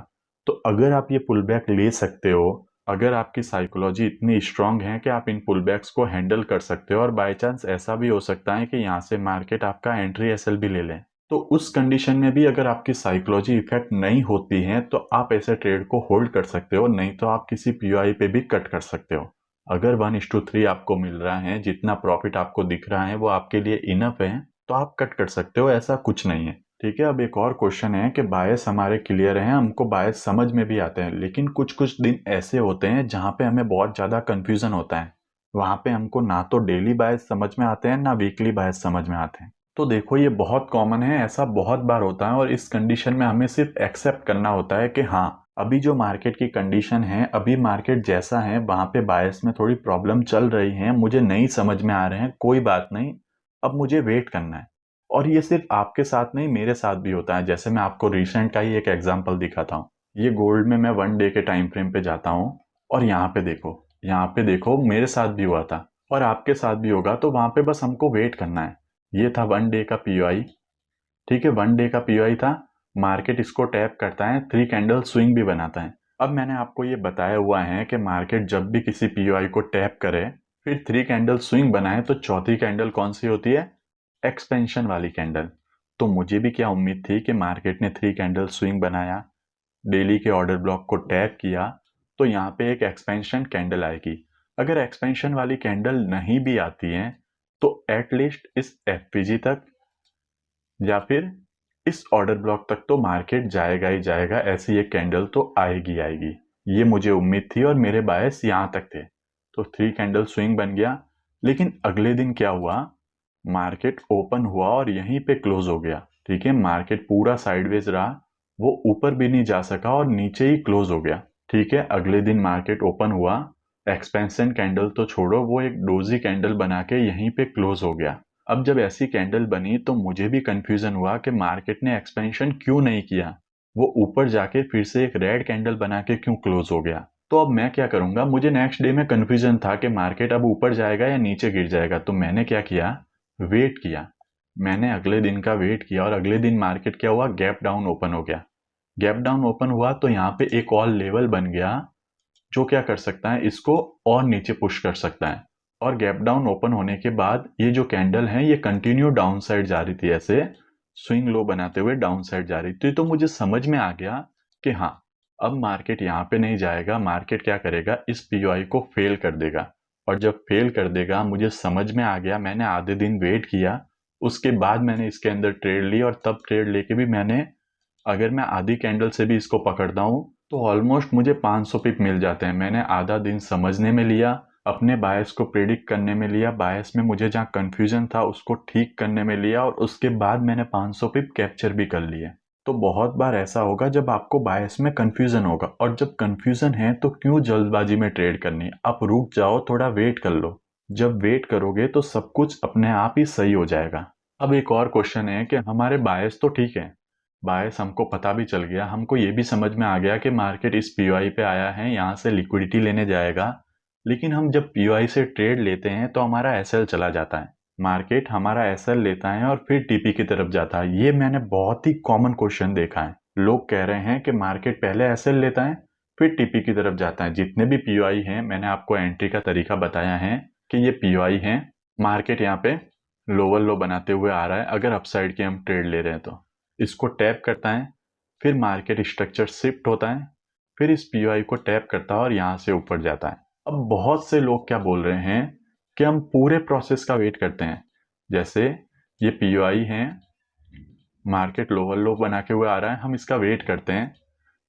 तो अगर आप ये पुल बैक ले सकते हो, अगर आपकी साइकोलॉजी इतनी स्ट्रांग है कि आप इन पुल बैक्स को हैंडल कर सकते हो, और बाय चांस ऐसा भी हो सकता है कि यहाँ से मार्केट आपका एंट्री एसएल भी ले लें, तो उस कंडीशन में भी अगर आपकी साइकोलॉजी इफेक्ट नहीं होती है तो आप ऐसे ट्रेड को होल्ड कर सकते हो, नहीं तो आप किसी पीओआई पे भी कट कर सकते हो। अगर 1:3 आपको मिल रहा है, जितना प्रॉफिट आपको दिख रहा है वो आपके लिए इनफ है, तो आप कट कर सकते हो, ऐसा कुछ नहीं है। ठीक है, अब एक और क्वेश्चन है कि बायस हमारे क्लियर हैं, हमको बायस समझ में भी आते हैं, लेकिन कुछ कुछ दिन ऐसे होते हैं जहाँ पे हमें बहुत ज़्यादा कन्फ्यूज़न होता है। वहाँ पे हमको ना तो डेली बायस समझ में आते हैं, ना वीकली बायस समझ में आते हैं। तो देखो ये बहुत कॉमन है, ऐसा बहुत बार होता है, और इस कंडीशन में हमें सिर्फ एक्सेप्ट करना होता है कि हाँ, अभी जो मार्केट की कंडीशन है, अभी मार्केट जैसा है वहाँ पे बायस में थोड़ी प्रॉब्लम चल रही है, मुझे नहीं समझ में आ रहे हैं, कोई बात नहीं, अब मुझे वेट करना है। और ये सिर्फ आपके साथ नहीं, मेरे साथ भी होता है। जैसे मैं आपको रिसेंट का ही एक एग्जांपल दिखाता हूँ। ये गोल्ड में मैं 1 डे के टाइम फ्रेम पे जाता हूँ, और यहाँ पे देखो मेरे साथ भी हुआ था और आपके साथ भी होगा, तो वहां पे बस हमको वेट करना है। ये था 1 डे का पीओआई, ठीक है, 1 डे का पीओआई था। मार्केट इसको टैप करता है, 3 कैंडल स्विंग भी बनाता है। अब मैंने आपको ये बताया हुआ है कि मार्केट जब भी किसी पीओआई को टैप करे, फिर 3 कैंडल स्विंग बनाए, तो चौथी कैंडल कौन सी होती है, एक्सपेंशन वाली कैंडल। तो मुझे भी क्या उम्मीद थी कि मार्केट ने 3 कैंडल स्विंग बनाया, डेली के ऑर्डर ब्लॉक को टैप किया, तो यहाँ पे एक एक्सपेंशन कैंडल आएगी। अगर एक्सपेंशन वाली कैंडल नहीं भी आती है तो एटलीस्ट इस एफपीजी तक या फिर इस ऑर्डर ब्लॉक तक तो मार्केट जाएगा ही जाएगा, ऐसी एक कैंडल तो आएगी आएगी, ये मुझे उम्मीद थी और मेरे बायस यहाँ तक थे। तो 3 कैंडल स्विंग बन गया, लेकिन अगले दिन क्या हुआ, मार्केट ओपन हुआ और यहीं पे क्लोज हो गया। ठीक है, मार्केट पूरा साइडवेज रहा, वो ऊपर भी नहीं जा सका और नीचे ही क्लोज हो गया। ठीक है, अगले दिन मार्केट ओपन हुआ, एक्सपेंशन कैंडल तो छोड़ो, वो एक डोजी कैंडल बना के यहीं पे क्लोज हो गया। अब जब ऐसी कैंडल बनी तो मुझे भी कंफ्यूजन हुआ कि मार्केट ने एक्सपेंशन क्यों नहीं किया, वो ऊपर जाके फिर से एक रेड कैंडल बना के क्यों क्लोज हो गया। तो अब मैं क्या करूंगा, मुझे नेक्स्ट डे में कंफ्यूजन था कि मार्केट अब ऊपर जाएगा या नीचे गिर जाएगा। तो मैंने क्या किया, वेट किया। मैंने अगले दिन का वेट किया और अगले दिन मार्केट क्या हुआ, गैप डाउन ओपन हो गया। गैप डाउन ओपन हुआ तो यहाँ पे एक और लेवल बन गया जो क्या कर सकता है, इसको और नीचे पुश कर सकता है। और गैप डाउन ओपन होने के बाद ये जो कैंडल है ये कंटिन्यू डाउन साइड जा रही थी, ऐसे स्विंग लो बनाते हुए डाउन साइड जा रही थी। तो मुझे समझ में आ गया कि हाँ, अब मार्केट यहाँ पे नहीं जाएगा, मार्केट क्या करेगा, इस पीओआई को फेल कर देगा। और जब फेल कर देगा मुझे समझ में आ गया, मैंने आधे दिन वेट किया, उसके बाद मैंने इसके अंदर ट्रेड ली, और तब ट्रेड लेके भी मैंने, अगर मैं आधी कैंडल से भी इसको पकड़ता हूँ तो ऑलमोस्ट मुझे 500 पिप मिल जाते हैं। मैंने आधा दिन समझने में लिया, अपने बायस को प्रेडिक्ट करने में लिया, बायस में मुझे जहाँ कंफ्यूजन था उसको ठीक करने में लिया, और उसके बाद मैंने 500 पिप कैप्चर भी कर लिए। तो बहुत बार ऐसा होगा जब आपको बायस में कंफ्यूजन होगा, और जब कंफ्यूजन है तो क्यों जल्दबाजी में ट्रेड करनी, आप रुक जाओ, थोड़ा वेट कर लो। जब वेट करोगे तो सब कुछ अपने आप ही सही हो जाएगा। अब एक और क्वेश्चन है कि हमारे बायस तो ठीक है, बायस हमको पता भी चल गया, हमको ये भी समझ में आ गया कि मार्केट इस पीओआई पे आया है, यहाँ से लिक्विडिटी लेने जाएगा, लेकिन हम जब पीओआई से ट्रेड लेते हैं तो हमारा एसएल चला जाता है। मार्केट हमारा एसएल लेता है और फिर टीपी की तरफ जाता है। ये मैंने बहुत ही कॉमन क्वेश्चन देखा है, लोग कह रहे हैं कि मार्केट पहले एसएल लेता है फिर टीपी की तरफ जाता है। जितने भी पीओआई हैं, मैंने आपको एंट्री का तरीका बताया है कि ये पीओआई हैं। मार्केट यहाँ पे लोअर लो बनाते हुए आ रहा है, अगर अपसाइड की हम ट्रेड ले रहे हैं तो इसको टैप करता है, फिर मार्केट स्ट्रक्चर शिफ्ट होता है, फिर इस पीओआई को टैप करता है और यहाँ से ऊपर जाता है। अब बहुत से लोग क्या बोल रहे हैं कि हम पूरे प्रोसेस का वेट करते हैं। जैसे ये पीओआई है, मार्केट लोअर लो बना के हुए आ रहा है, हम इसका वेट करते हैं।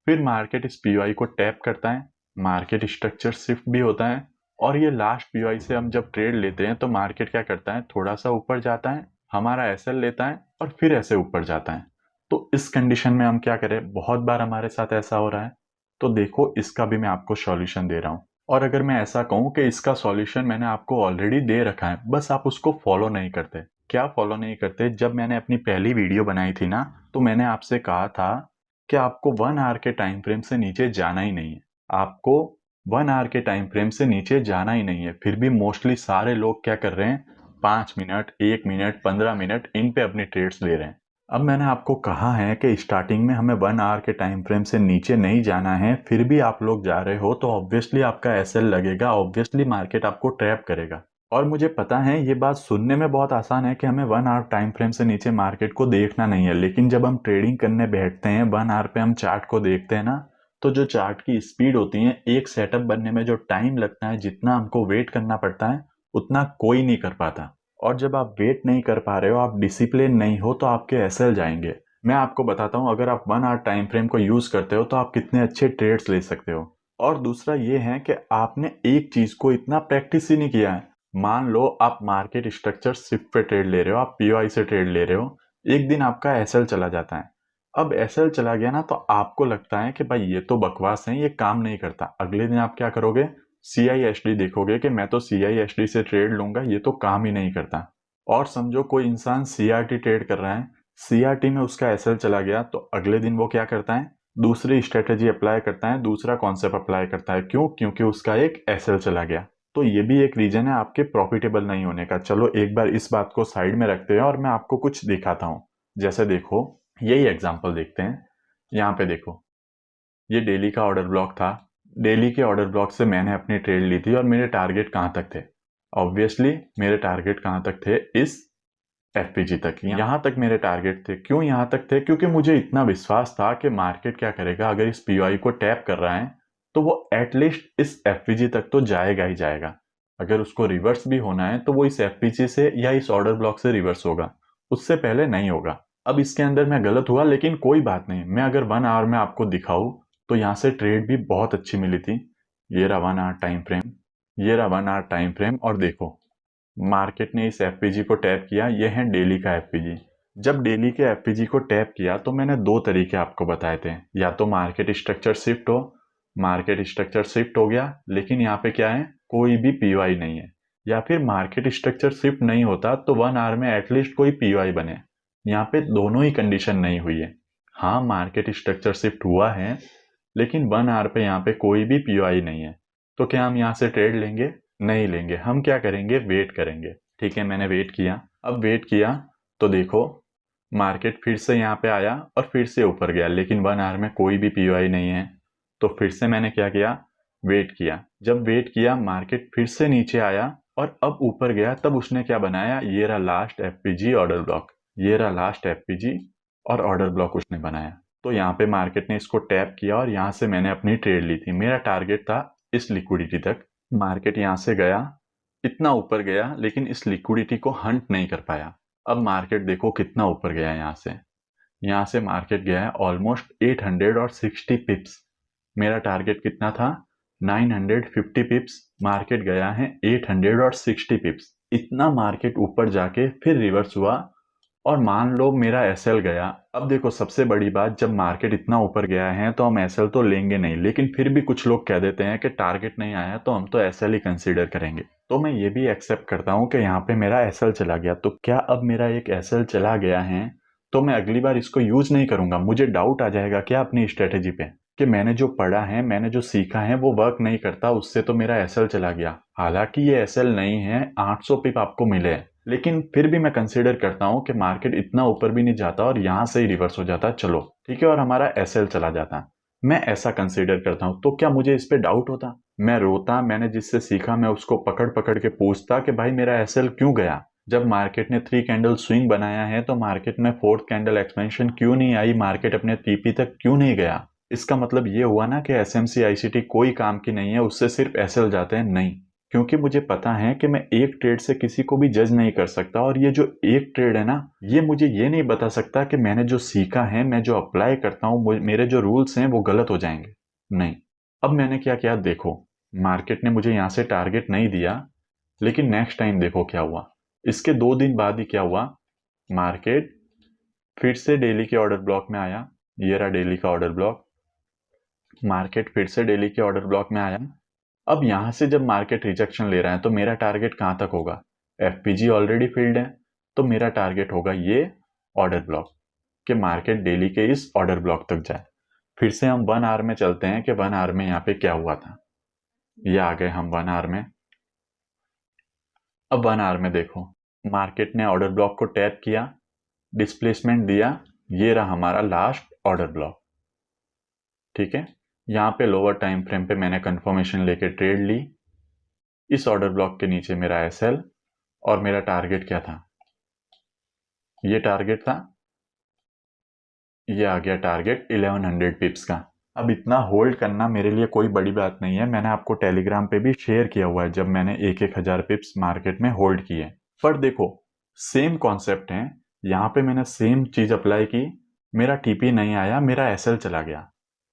फिर मार्केट इस पीओआई को टैप करता है, मार्केट स्ट्रक्चर शिफ्ट भी होता है, और ये लास्ट पीओआई से हम जब ट्रेड लेते हैं तो मार्केट क्या करता है, थोड़ा सा ऊपर जाता है, हमारा एसएल लेता है और फिर ऐसे ऊपर जाता है। तो इस कंडीशन में हम क्या करें, बहुत बार हमारे साथ ऐसा हो रहा है। तो देखो, इसका भी मैं आपको सॉल्यूशन दे रहा हूँ। और अगर मैं ऐसा कहूँ कि इसका सॉल्यूशन मैंने आपको ऑलरेडी दे रखा है, बस आप उसको फॉलो नहीं करते। क्या फॉलो नहीं करते? जब मैंने अपनी पहली वीडियो बनाई थी ना, तो मैंने आपसे कहा था कि आपको 1 आवर के टाइम फ्रेम से नीचे जाना ही नहीं है। आपको 1 आवर के टाइम फ्रेम से नीचे जाना ही नहीं है। फिर भी मोस्टली सारे लोग क्या कर रहे हैं, 5 मिनट, 1 मिनट, 15 मिनट इन पे अपनी ट्रेड्स ले रहे हैं। अब मैंने आपको कहा है कि स्टार्टिंग में हमें 1 आवर के टाइम फ्रेम से नीचे नहीं जाना है, फिर भी आप लोग जा रहे हो, तो ऑब्वियसली आपका एसएल लगेगा, ऑब्वियसली मार्केट आपको ट्रैप करेगा। और मुझे पता है ये बात सुनने में बहुत आसान है कि हमें 1 आवर टाइम फ्रेम से नीचे मार्केट को देखना नहीं है, लेकिन जब हम ट्रेडिंग करने बैठते हैं, 1 आवर पे हम चार्ट को देखते हैं ना, तो जो चार्ट की स्पीड होती है, एक सेटअप बनने में जो टाइम लगता है, जितना हमको वेट करना पड़ता है, उतना कोई नहीं कर पाता। और जब आप वेट नहीं कर पा रहे हो, आप डिसिप्लिन नहीं हो, तो आपके एसएल जाएंगे। मैं आपको बताता हूँ, अगर आप 1 आवर टाइम फ्रेम को यूज करते हो तो आप कितने अच्छे ट्रेड्स ले सकते हो। और दूसरा ये है कि आपने एक चीज को इतना प्रैक्टिस ही नहीं किया है। मान लो आप मार्केट स्ट्रक्चर शिफ्ट पे ट्रेड ले रहे हो, आप पीओआई से ट्रेड ले रहे हो, एक दिन आपका एसएल चला जाता है। अब एसएल चला गया ना, तो आपको लगता है कि भाई ये तो बकवास है, ये काम नहीं करता। अगले दिन आप क्या करोगे, सीआईएसडी देखोगे कि मैं तो सीआईएसडी से ट्रेड लूंगा, ये तो काम ही नहीं करता। और समझो कोई इंसान सीआरटी ट्रेड कर रहा है, सीआरटी में उसका एसएल चला गया, तो अगले दिन वो क्या करता है, दूसरी स्ट्रेटेजी अप्लाई करता है, दूसरा कॉन्सेप्ट अप्लाई करता है। क्यों? क्योंकि उसका एक एसएल चला गया। तो ये भी एक रीजन है आपके प्रॉफिटेबल नहीं होने का। चलो एक बार इस बात को साइड में रखते हैं और मैं आपको कुछ दिखाता हूँ। जैसे देखो, यही एग्जांपल देखते हैं। यहाँ पे देखो, ये डेली का ऑर्डर ब्लॉक था। डेली के ऑर्डर ब्लॉक से मैंने अपनी ट्रेड ली थी और मेरे टारगेट कहाँ तक थे? ऑब्वियसली मेरे टारगेट कहाँ तक थे, इस एफपीजी तक। यहाँ तक मेरे टारगेट थे। क्यों यहाँ तक थे? क्योंकि मुझे इतना विश्वास था कि मार्केट क्या करेगा, अगर इस पीओआई को टैप कर रहा है तो वो एटलीस्ट इस एफपीजी तक तो जाएगा ही जाएगा। अगर उसको रिवर्स भी होना है तो वो इस एफपीजी से या इस ऑर्डर ब्लॉक से रिवर्स होगा, उससे पहले नहीं होगा। अब इसके अंदर मैं गलत हुआ, लेकिन कोई बात नहीं। मैं अगर 1 आवर में आपको दिखाऊं तो यहाँ से ट्रेड भी बहुत अच्छी मिली थी। ये रहा 1 आवर टाइम फ्रेम, ये रहा 1 आवर टाइम फ्रेम, और देखो मार्केट ने इस एफपीजी को टैप किया। ये है डेली का एफपीजी। जब डेली के एफपीजी को टैप किया तो मैंने दो तरीके आपको बताए थे, या तो मार्केट स्ट्रक्चर शिफ्ट हो, मार्केट स्ट्रक्चर शिफ्ट हो गया लेकिन यहाँ पे क्या है, कोई भी पीओआई नहीं है, या फिर मार्केट स्ट्रक्चर शिफ्ट नहीं होता तो 1 आवर में एटलीस्ट कोई पीओआई बने। यहाँ पे दोनों ही कंडीशन नहीं हुई है। हाँ, मार्केट स्ट्रक्चर शिफ्ट हुआ है लेकिन 1 आवर पे यहाँ पे कोई भी पीओआई नहीं है। तो क्या हम यहाँ से ट्रेड लेंगे? नहीं लेंगे। हम क्या करेंगे, वेट करेंगे। ठीक है, मैंने वेट किया। अब वेट किया तो देखो मार्केट फिर से यहाँ पे आया और फिर से ऊपर गया, लेकिन 1 आवर में कोई भी पीओआई नहीं है। तो फिर से मैंने क्या किया, वेट किया। जब वेट किया, मार्केट फिर से नीचे आया और अब ऊपर गया, तब उसने क्या बनाया, ये रहा लास्ट एफपीजी ऑर्डर ब्लॉक। ये रहा लास्ट एफपीजी और ऑर्डर ब्लॉक उसने बनाया। तो यहाँ पे मार्केट ने इसको टैप किया और यहाँ से मैंने अपनी ट्रेड ली थी। मेरा टारगेट था इस लिक्विडिटी तक। मार्केट यहाँ से गया, इतना ऊपर गया, लेकिन इस लिक्विडिटी को हंट नहीं कर पाया। अब मार्केट देखो कितना ऊपर गया है। यहाँ से मार्केट गया है ऑलमोस्ट 860 पिप्स। मेरा टारगेट कितना था, 950 पिप्स। मार्केट गया है 860 पिप्स। इतना मार्केट ऊपर जाके फिर रिवर्स हुआ और मान लो मेरा एसएल गया। अब देखो सबसे बड़ी बात, जब मार्केट इतना ऊपर गया है तो हम एसएल तो लेंगे नहीं, लेकिन फिर भी कुछ लोग कह देते हैं कि टारगेट नहीं आया तो हम तो एसएल ही कंसीडर करेंगे। तो मैं ये भी एक्सेप्ट करता हूँ कि यहाँ पे मेरा एसएल चला गया। तो क्या अब मेरा एक एसएल चला गया है तो मैं अगली बार इसको यूज नहीं करूंगा? मुझे डाउट आ जाएगा क्या अपनी स्ट्रेटेजी पे कि मैंने जो पढ़ा है, मैंने जो सीखा है वो वर्क नहीं करता, उससे तो मेरा एसएल चला गया। हालांकि ये एसएल नहीं है, 800 पिप आपको मिले, लेकिन फिर भी मैं कंसीडर करता हूँ कि मार्केट इतना ऊपर भी नहीं जाता और यहाँ से ही रिवर्स हो जाता, चलो ठीक है, और हमारा एसएल चला जाता। मैं ऐसा कंसीडर करता हूँ। तो क्या मुझे इस पे डाउट होता? मैं रोता? मैंने जिससे सीखा मैं उसको पकड़ पकड़ के पूछता कि भाई मेरा एसएल क्यों गया? जब मार्केट ने 3 कैंडल स्विंग बनाया है तो मार्केट में 4th कैंडल एक्सपेंशन क्यों नहीं आई? मार्केट अपने टीपी तक क्यों नहीं गया? इसका मतलब ये हुआ ना कि एसएमसी आईसीटी कोई काम की नहीं है, उससे सिर्फ एसएल जाते हैं? नहीं, क्योंकि मुझे पता है कि मैं एक ट्रेड से किसी को भी जज नहीं कर सकता, और ये जो एक ट्रेड है ना, ये मुझे ये नहीं बता सकता कि मैंने जो सीखा है, मैं जो अप्लाई करता हूँ, मेरे जो रूल्स हैं वो गलत हो जाएंगे। नहीं। अब मैंने क्या किया देखो, मार्केट ने मुझे यहाँ से टारगेट नहीं दिया, लेकिन नेक्स्ट टाइम देखो क्या हुआ। इसके 2 दिन बाद ही क्या हुआ, मार्केट फिर से डेली के ऑर्डर ब्लॉक में आया। ये रहा डेली का ऑर्डर ब्लॉक। मार्केट फिर से डेली के ऑर्डर ब्लॉक में आया। अब यहां से जब मार्केट रिजेक्शन ले रहा है तो मेरा टारगेट कहां तक होगा? एफपीजी ऑलरेडी फिल्ड है, तो मेरा टारगेट होगा ये ऑर्डर ब्लॉक, कि मार्केट डेली के इस ऑर्डर ब्लॉक तक जाए। फिर से हम 1 आवर में चलते हैं कि 1 आवर में यहाँ पे क्या हुआ था। ये आ गए हम 1 आवर में। अब 1 आवर में देखो, मार्केट ने ऑर्डर ब्लॉक को टैप किया, डिस्प्लेसमेंट दिया। ये रहा हमारा लास्ट ऑर्डर ब्लॉक। ठीक है, यहाँ पे लोअर टाइम फ्रेम पे मैंने कंफर्मेशन लेके ट्रेड ली। इस ऑर्डर ब्लॉक के नीचे मेरा एसएल, और मेरा टारगेट क्या था? ये टारगेट था, ये आ गया टारगेट 1100 पिप्स का। अब इतना होल्ड करना मेरे लिए कोई बड़ी बात नहीं है, मैंने आपको टेलीग्राम पे भी शेयर किया हुआ है जब मैंने एक एक हजार पिप्स मार्केट में होल्ड किए। पर देखो, सेम कॉन्सेप्ट है, यहाँ पे मैंने सेम चीज अप्लाई की, मेरा टीपी नहीं आया, मेरा एसएल चला गया।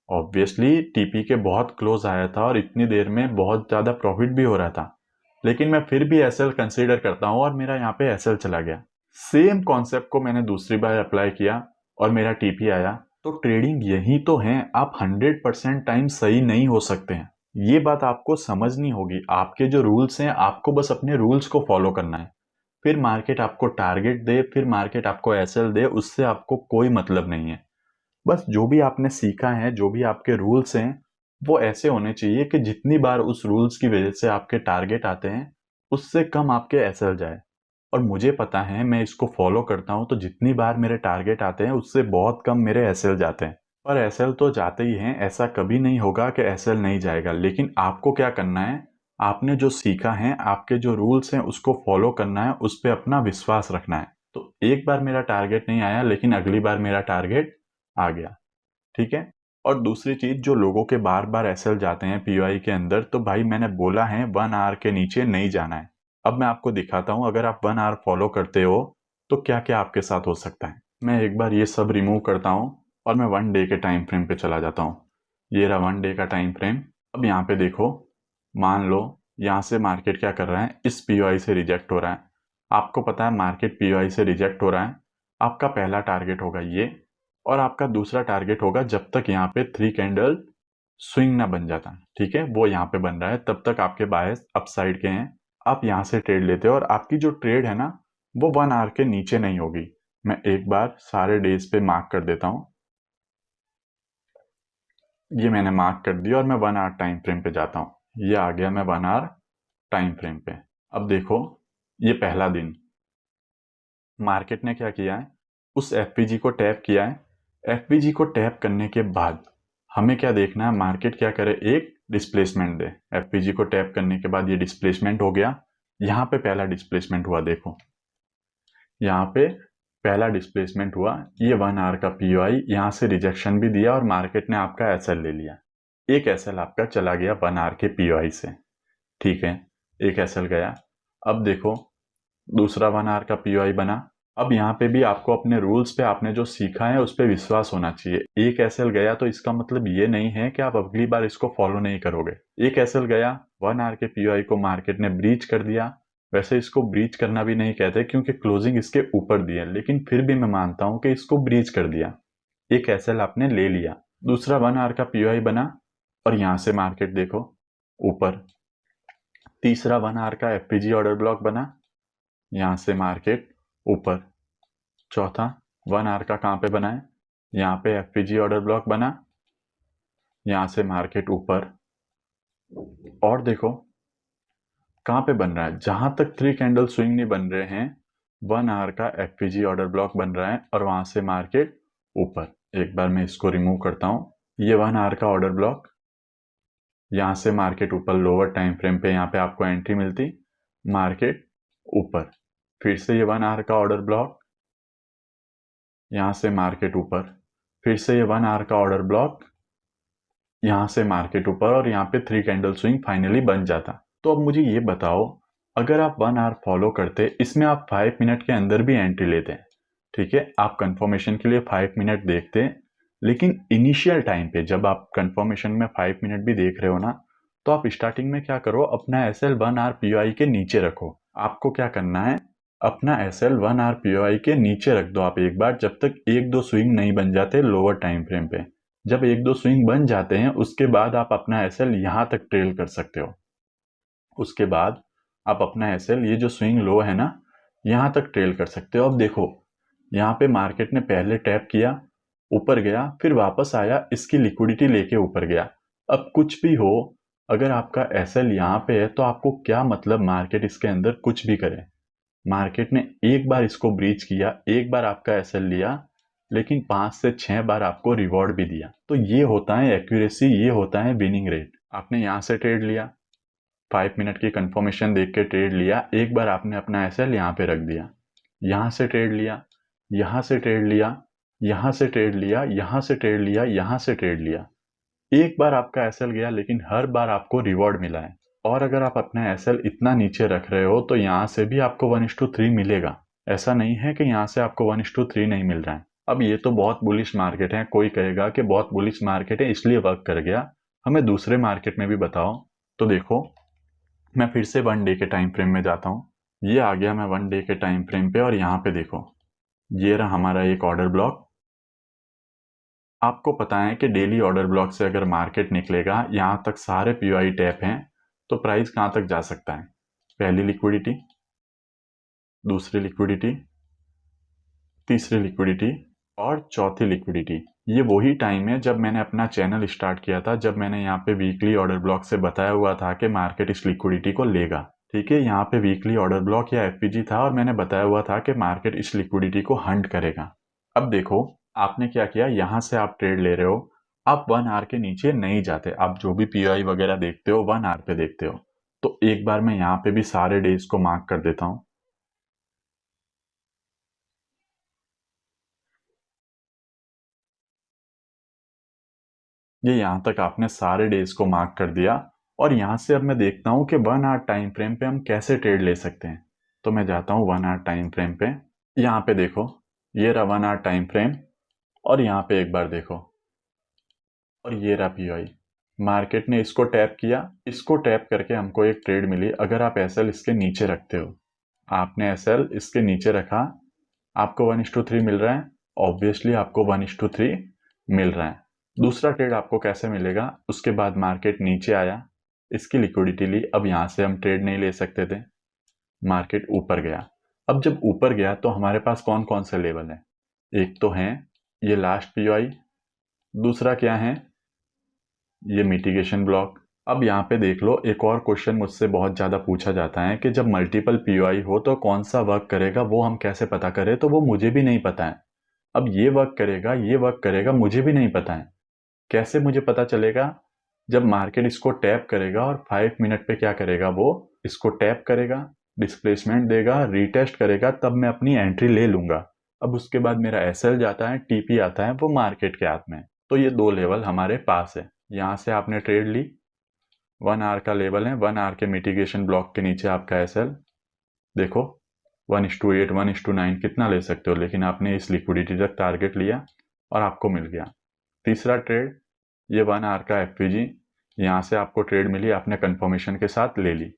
ऑब्वियसली टीपी के बहुत क्लोज आया था और इतनी देर में बहुत ज्यादा प्रॉफिट भी हो रहा था, लेकिन मैं फिर भी एसएल कंसीडर करता हूं और मेरा यहाँ पे एसएल चला गया। सेम कॉन्सेप्ट को मैंने दूसरी बार अप्लाई किया और मेरा टीपी आया। तो ट्रेडिंग यही तो है, आप 100% टाइम सही नहीं हो सकते हैं, ये बात आपको समझनी होगी। आपके जो रूल्स हैं, आपको बस अपने रूल्स को फॉलो करना है। फिर मार्केट आपको टारगेट दे, फिर मार्केट आपको एसएल दे, उससे आपको कोई मतलब नहीं है। बस जो भी आपने सीखा है, जो भी आपके रूल्स हैं, वो ऐसे होने चाहिए कि जितनी बार उस रूल्स की वजह से आपके टारगेट आते हैं, उससे कम आपके एसएल जाए। और मुझे पता है, मैं इसको फॉलो करता हूं, तो जितनी बार मेरे टारगेट आते हैं उससे बहुत कम मेरे एसएल जाते हैं। पर एसएल तो जाते ही हैं, ऐसा कभी नहीं होगा कि एसएल नहीं जाएगा। लेकिन आपको क्या करना है, आपने जो सीखा है, आपके जो रूल्स हैं, उसको फॉलो करना है, उस पर अपना विश्वास रखना है। तो एक बार मेरा टारगेट नहीं आया, लेकिन अगली बार मेरा टारगेट आ गया। ठीक है। और दूसरी चीज, जो लोगों के बार बार एसएल जाते हैं पीओआई के अंदर, तो भाई मैंने बोला है 1 आवर के नीचे नहीं जाना है। अब मैं आपको दिखाता हूं, अगर आप 1 आवर फॉलो करते हो तो क्या क्या आपके साथ हो सकता है। मैं एक बार ये सब रिमूव करता हूं और मैं 1 डे के टाइम फ्रेम पे चला जाता हूं। ये रहा 1 डे का टाइम फ्रेम। अब यहाँ पे देखो, मान लो यहाँ से मार्केट क्या कर रहा है, इस पीओआई से रिजेक्ट हो रहा है। आपको पता है मार्केट पीओआई से रिजेक्ट हो रहा है। आपका पहला टारगेट होगा ये, और आपका दूसरा टारगेट होगा, जब तक यहाँ पे 3 कैंडल स्विंग ना बन जाता, ठीक है, वो यहाँ पे बन रहा है, तब तक आपके बायस अपसाइड के हैं। आप यहाँ से ट्रेड लेते हो, और आपकी जो ट्रेड है ना, वो 1 आवर के नीचे नहीं होगी। मैं एक बार सारे डेज पे मार्क कर देता हूँ। ये मैंने मार्क कर दिया और मैं 1 आवर टाइम फ्रेम पे जाता हूँ। ये आ गया मैं 1 आवर टाइम फ्रेम पे। अब देखो, ये पहला दिन मार्केट ने क्या किया है, उस एफपीजी को टैप किया है। एफपीजी को टैप करने के बाद हमें क्या देखना है, मार्केट क्या करे, एक डिस्प्लेसमेंट दे। एफपीजी को टैप करने के बाद ये डिस्प्लेसमेंट हो गया। यहाँ पे पहला डिस्प्लेसमेंट हुआ, देखो यहाँ पे पहला डिस्प्लेसमेंट हुआ। ये 1 आवर का पीओआई, यहाँ से रिजेक्शन भी दिया और मार्केट ने आपका एसएल ले लिया। एक एसएल आपका चला गया 1 आवर के पीओआई से। ठीक है, एक एसएल गया। अब देखो, दूसरा 1 आवर का पीओआई बना। अब यहाँ पे भी आपको अपने रूल्स पे, आपने जो सीखा है उस पे विश्वास होना चाहिए। एक एसएल गया तो इसका मतलब ये नहीं है कि आप अगली बार इसको फॉलो नहीं करोगे। एक एसएल गया, 1 आवर के पीओआई को मार्केट ने ब्रीच कर दिया। वैसे इसको ब्रीच करना भी नहीं कहते, क्योंकि क्लोजिंग इसके ऊपर दी है, लेकिन फिर भी मैं मानता हूं कि इसको ब्रीच कर दिया। एक एसएल आपने ले लिया। दूसरा 1 आवर का पीओआई बना, और यहां से मार्केट देखो ऊपर। तीसरा 1 आवर का एफपीजी ऑर्डर ब्लॉक बना, यहां से मार्केट ऊपर। चौथा 1 आवर का कहां पे बना है, यहाँ पे एफपीजी ऑर्डर ब्लॉक बना, यहां से मार्केट ऊपर। और देखो कहां पे बन रहा है, जहां तक 3 कैंडल स्विंग नहीं बन रहे हैं, 1 आवर का एफपीजी ऑर्डर ब्लॉक बन रहा है, और वहां से मार्केट ऊपर। एक बार मैं इसको रिमूव करता हूं। ये 1 आवर का ऑर्डर ब्लॉक, यहां से मार्केट ऊपर। लोअर टाइम फ्रेम पे यहाँ पे आपको एंट्री मिलती, मार्केट ऊपर। फिर से ये 1 आवर का ऑर्डर ब्लॉक, यहां से मार्केट ऊपर। फिर से ये 1 आवर का ऑर्डर ब्लॉक, यहाँ से मार्केट ऊपर और यहाँ पे 3 कैंडल स्विंग फाइनली बन जाता। तो अब मुझे ये बताओ, अगर आप 1 आवर फॉलो करते, इसमें आप 5 मिनट के अंदर भी एंट्री लेते हैं, ठीक है, आप कंफर्मेशन के लिए 5 मिनट देखते हैं, लेकिन इनिशियल टाइम पे जब आप कंफर्मेशन में 5 मिनट भी देख रहे हो ना, तो आप स्टार्टिंग में क्या करो, अपना एस एल 1 आवर पीओआई के नीचे रखो। आपको क्या करना है, अपना एस एल 1 आवर पीओआई के नीचे रख दो आप एक बार, जब तक एक दो स्विंग नहीं बन जाते लोअर टाइम फ्रेम पे। जब एक दो स्विंग बन जाते हैं उसके बाद आप अपना एस एल यहाँ तक ट्रेल कर सकते हो। उसके बाद आप अपना एस एल, ये जो स्विंग लो है ना, यहाँ तक ट्रेल कर सकते हो। अब देखो, यहाँ पे मार्केट ने पहले टैप किया, ऊपर गया, फिर वापस आया, इसकी लिक्विडिटी लेके ऊपर गया। अब कुछ भी हो, अगर आपका एस एल यहाँ पे है तो आपको क्या मतलब मार्केट इसके अंदर कुछ भी करे। मार्केट ने एक बार इसको ब्रीच किया, एक बार आपका एसएल लिया, लेकिन 5 से 6 बार आपको रिवॉर्ड भी दिया। तो ये होता है एक्यूरेसी, ये होता है विनिंग रेट। आपने यहाँ से ट्रेड लिया, 5 मिनट की कंफर्मेशन देख के ट्रेड लिया, एक बार आपने अपना एसएल यहाँ पे रख दिया, यहाँ से ट्रेड लिया, यहाँ से ट्रेड लिया, यहाँ से ट्रेड लिया, यहाँ से ट्रेड लिया, यहाँ से ट्रेड लिया, एक बार आपका एसएल गया, लेकिन हर बार आपको रिवॉर्ड मिला है। और अगर आप अपना एसएल इतना नीचे रख रहे हो तो यहाँ से भी आपको 1:3 मिलेगा। ऐसा नहीं है कि यहाँ से आपको 1:3 नहीं मिल रहा है। अब ये तो बहुत बुलिश मार्केट है, कोई कहेगा कि बहुत बुलिश मार्केट है इसलिए वर्क कर गया, हमें दूसरे मार्केट में भी बताओ। तो देखो, मैं फिर से 1 डे के टाइम फ्रेम में जाता हूँ। ये आ गया मैं 1 डे के टाइम फ्रेम पे, और यहाँ पे देखो, ये रहा हमारा एक ऑर्डर ब्लॉक। आपको पता है कि डेली ऑर्डर ब्लॉक से अगर मार्केट निकलेगा, यहाँ तक सारे पीओआई टैप हैं, तो प्राइस कहाँ तक जा सकता है। पहली लिक्विडिटी, दूसरी लिक्विडिटी, तीसरी लिक्विडिटी और चौथी लिक्विडिटी। ये वही टाइम है जब मैंने अपना चैनल स्टार्ट किया था, जब मैंने यहाँ पे वीकली ऑर्डर ब्लॉक से बताया हुआ था कि मार्केट इस लिक्विडिटी को लेगा। ठीक है, यहाँ पे वीकली ऑर्डर ब्लॉक या एफपीजी था और मैंने बताया हुआ था कि मार्केट इस लिक्विडिटी को हंट करेगा। अब देखो, आपने क्या किया, यहाँ से आप ट्रेड ले रहे हो, आप 1 आवर के नीचे नहीं जाते। आप जो भी पीओआई वगैरह देखते हो 1 आवर पे देखते हो। तो एक बार मैं यहाँ पे भी सारे डेज को मार्क कर देता हूँ। ये यहाँ तक आपने सारे डेज को मार्क कर दिया, और यहाँ से अब मैं देखता हूँ कि 1 आवर टाइम फ्रेम पे हम कैसे ट्रेड ले सकते हैं। तो मैं जाता हूँ 1 आवर टाइम फ्रेम पे। यहाँ पे देखो, ये रहा 1 आवर टाइम फ्रेम, और यहाँ पे एक बार देखो, और ये रहा पीओआई। मार्केट ने इसको टैप किया, इसको टैप करके हमको एक ट्रेड मिली। अगर आप एसएल इसके नीचे रखते हो, आपने एसएल इसके नीचे रखा, आपको 1:3 मिल रहा है, ऑब्वियसली आपको 1:3 मिल रहा है। दूसरा ट्रेड आपको कैसे मिलेगा, उसके बाद मार्केट नीचे आया, इसकी लिक्विडिटी ली, अब यहाँ से हम ट्रेड नहीं ले सकते थे, मार्केट ऊपर गया। अब जब ऊपर गया तो हमारे पास कौन कौन से लेवल है, एक तो है ये लास्ट पीओआई, दूसरा क्या है, ये मिटिगेशन ब्लॉक। अब यहाँ पे देख लो, एक और क्वेश्चन मुझसे बहुत ज़्यादा पूछा जाता है कि जब मल्टीपल पीओआई हो तो कौन सा वर्क करेगा, वो हम कैसे पता करें। तो वो मुझे भी नहीं पता है। अब ये वर्क करेगा, ये वर्क करेगा, मुझे भी नहीं पता है। कैसे मुझे पता चलेगा, जब मार्केट इसको टैप करेगा और 5 मिनट पे क्या करेगा, वो इसको टैप करेगा, डिस्प्लेसमेंट देगा, रीटेस्ट करेगा, तब मैं अपनी एंट्री ले लूंगा। अब उसके बाद मेरा एसएल जाता है, टीपी आता है, वो मार्केट के हाथ में। तो ये दो लेवल हमारे पास है। यहाँ से आपने ट्रेड ली, 1 आवर का लेवल है, 1 आवर के मिटिगेशन ब्लॉक के नीचे आपका एसएल देखो, 1:8, 1:9 कितना ले सकते हो, लेकिन आपने इस लिक्विडिटी तक टारगेट लिया और आपको मिल गया। तीसरा ट्रेड, ये 1 आवर का एफपीजी, यहाँ से आपको ट्रेड मिली, आपने कंफर्मेशन के साथ ले ली।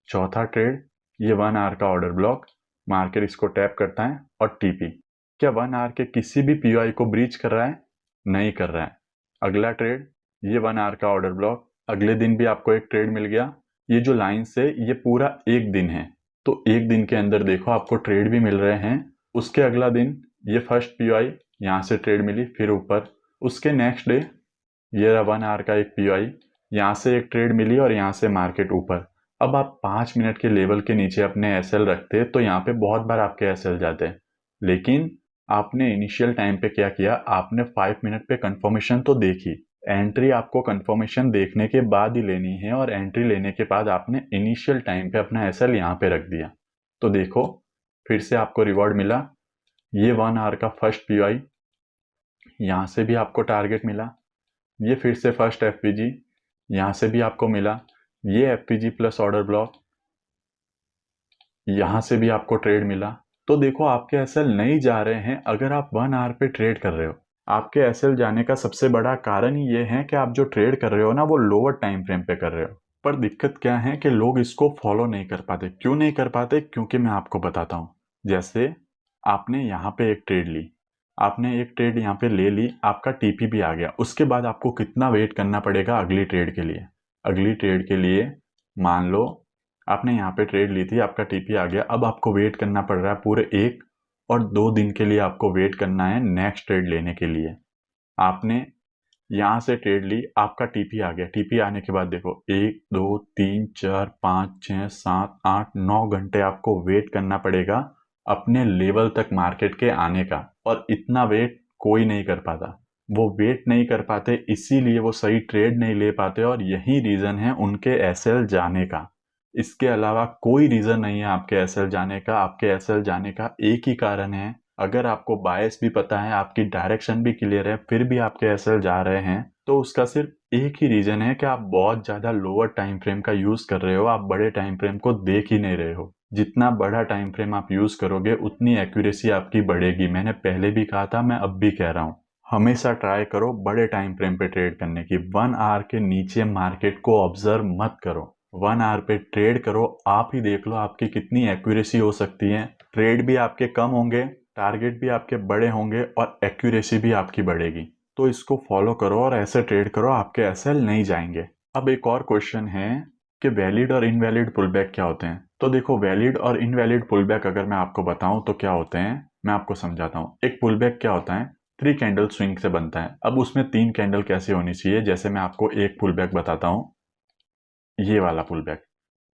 चौथा ट्रेड, ये 1 आवर का ऑर्डर ब्लॉक, मार्केट इसको टैप करता है, और टीपी। क्या 1 आवर के किसी भी पीओआई को ब्रीच कर रहा है, नहीं कर रहा है। अगला ट्रेड, ये 1 आवर का ऑर्डर ब्लॉक, अगले दिन भी आपको एक ट्रेड मिल गया। ये जो लाइन से, ये पूरा एक दिन है, तो एक दिन के अंदर देखो आपको ट्रेड भी मिल रहे हैं। उसके अगला दिन, ये फर्स्ट पीओआई, यहाँ से ट्रेड मिली, फिर ऊपर। उसके नेक्स्ट डे, ये रहा 1 आवर का एक पीओआई, यहाँ से एक ट्रेड मिली और यहाँ से मार्केट ऊपर। अब आप 5 मिनट के लेवल के नीचे अपने एसएल रखते तो यहाँ पे बहुत बार आपके एसएल जाते, लेकिन आपने इनिशियल टाइम पे क्या किया, आपने 5 मिनट पे कंफर्मेशन तो देखी। एंट्री आपको कंफर्मेशन देखने के बाद ही लेनी है, और एंट्री लेने के बाद आपने इनिशियल टाइम पे अपना एसएल यहाँ पे रख दिया। तो देखो, फिर से आपको रिवॉर्ड मिला। ये 1 आवर का फर्स्ट पीओआई, यहाँ से भी आपको टारगेट मिला, ये फिर से फर्स्ट एफपीजी, यहाँ से भी आपको मिला, ये एफपीजी प्लस ऑर्डर ब्लॉक, यहाँ से भी आपको ट्रेड मिला। तो देखो आपके एसएल नहीं जा रहे हैं अगर आप 1 आवर पे ट्रेड कर रहे हो। आपके एसएल जाने का सबसे बड़ा कारण ही ये है कि आप जो ट्रेड कर रहे हो ना वो लोअर टाइम फ्रेम पे कर रहे हो। पर दिक्कत क्या है कि लोग इसको फॉलो नहीं कर पाते। क्यों नहीं कर पाते? क्योंकि मैं आपको बताता हूँ। जैसे आपने यहाँ पे एक ट्रेड ली, आपने एक ट्रेड यहाँ पे ले ली, आपका टीपी भी आ गया, उसके बाद आपको कितना वेट करना पड़ेगा अगली ट्रेड के लिए? अगली ट्रेड के लिए मान लो आपने यहाँ पे ट्रेड ली थी, आपका टीपी आ गया, अब आपको वेट करना पड़ रहा है पूरे 1 और 2 दिन के लिए आपको वेट करना है नेक्स्ट ट्रेड लेने के लिए। आपने यहाँ से ट्रेड ली, आपका टीपी आ गया, टीपी आने के बाद देखो 1 2 3 4 5 6 7 8 9 घंटे आपको वेट करना पड़ेगा अपने लेवल तक मार्केट के आने का। और इतना वेट कोई नहीं कर पाता। वो वेट नहीं कर पाते इसीलिए वो सही ट्रेड नहीं ले पाते और यही रीजन है उनके एसएल जाने का। इसके अलावा कोई रीजन नहीं है आपके एसएल जाने का। आपके एसएल जाने का एक ही कारण है, अगर आपको बायस भी पता है, आपकी डायरेक्शन भी क्लियर है, फिर भी आपके एसएल जा रहे हैं, तो उसका सिर्फ एक ही रीजन है कि आप बहुत ज्यादा लोअर टाइम फ्रेम का यूज कर रहे हो। आप बड़े टाइम फ्रेम को देख ही नहीं रहे हो। जितना बड़ा टाइम फ्रेम आप यूज करोगे उतनी एक्यूरेसी आपकी बढ़ेगी। मैंने पहले भी कहा था, मैं अब भी कह रहा हूँ, हमेशा ट्राई करो बड़े टाइम फ्रेम पे ट्रेड करने की। 1 आवर के नीचे मार्केट को ऑब्जर्व मत करो। 1 आवर पे ट्रेड करो, आप ही देख लो आपकी कितनी एक्यूरेसी हो सकती है। ट्रेड भी आपके कम होंगे, टारगेट भी आपके बड़े होंगे और एक्यूरेसी भी आपकी बढ़ेगी। तो इसको फॉलो करो और ऐसे ट्रेड करो, आपके एसएल नहीं जाएंगे। अब एक और क्वेश्चन है कि वैलिड और इनवैलिड पुलबैक क्या होते हैं। तो देखो वैलिड और इनवैलिड पुलबैक अगर मैं आपको बताऊं तो क्या होते हैं, मैं आपको समझाता हूं। एक पुलबैक क्या होता है, 3 कैंडल स्विंग से बनता है। अब उसमें 3 कैंडल कैसे होनी चाहिए, जैसे मैं आपको एक पुलबैक बताता हूं, ये वाला पुलबैक,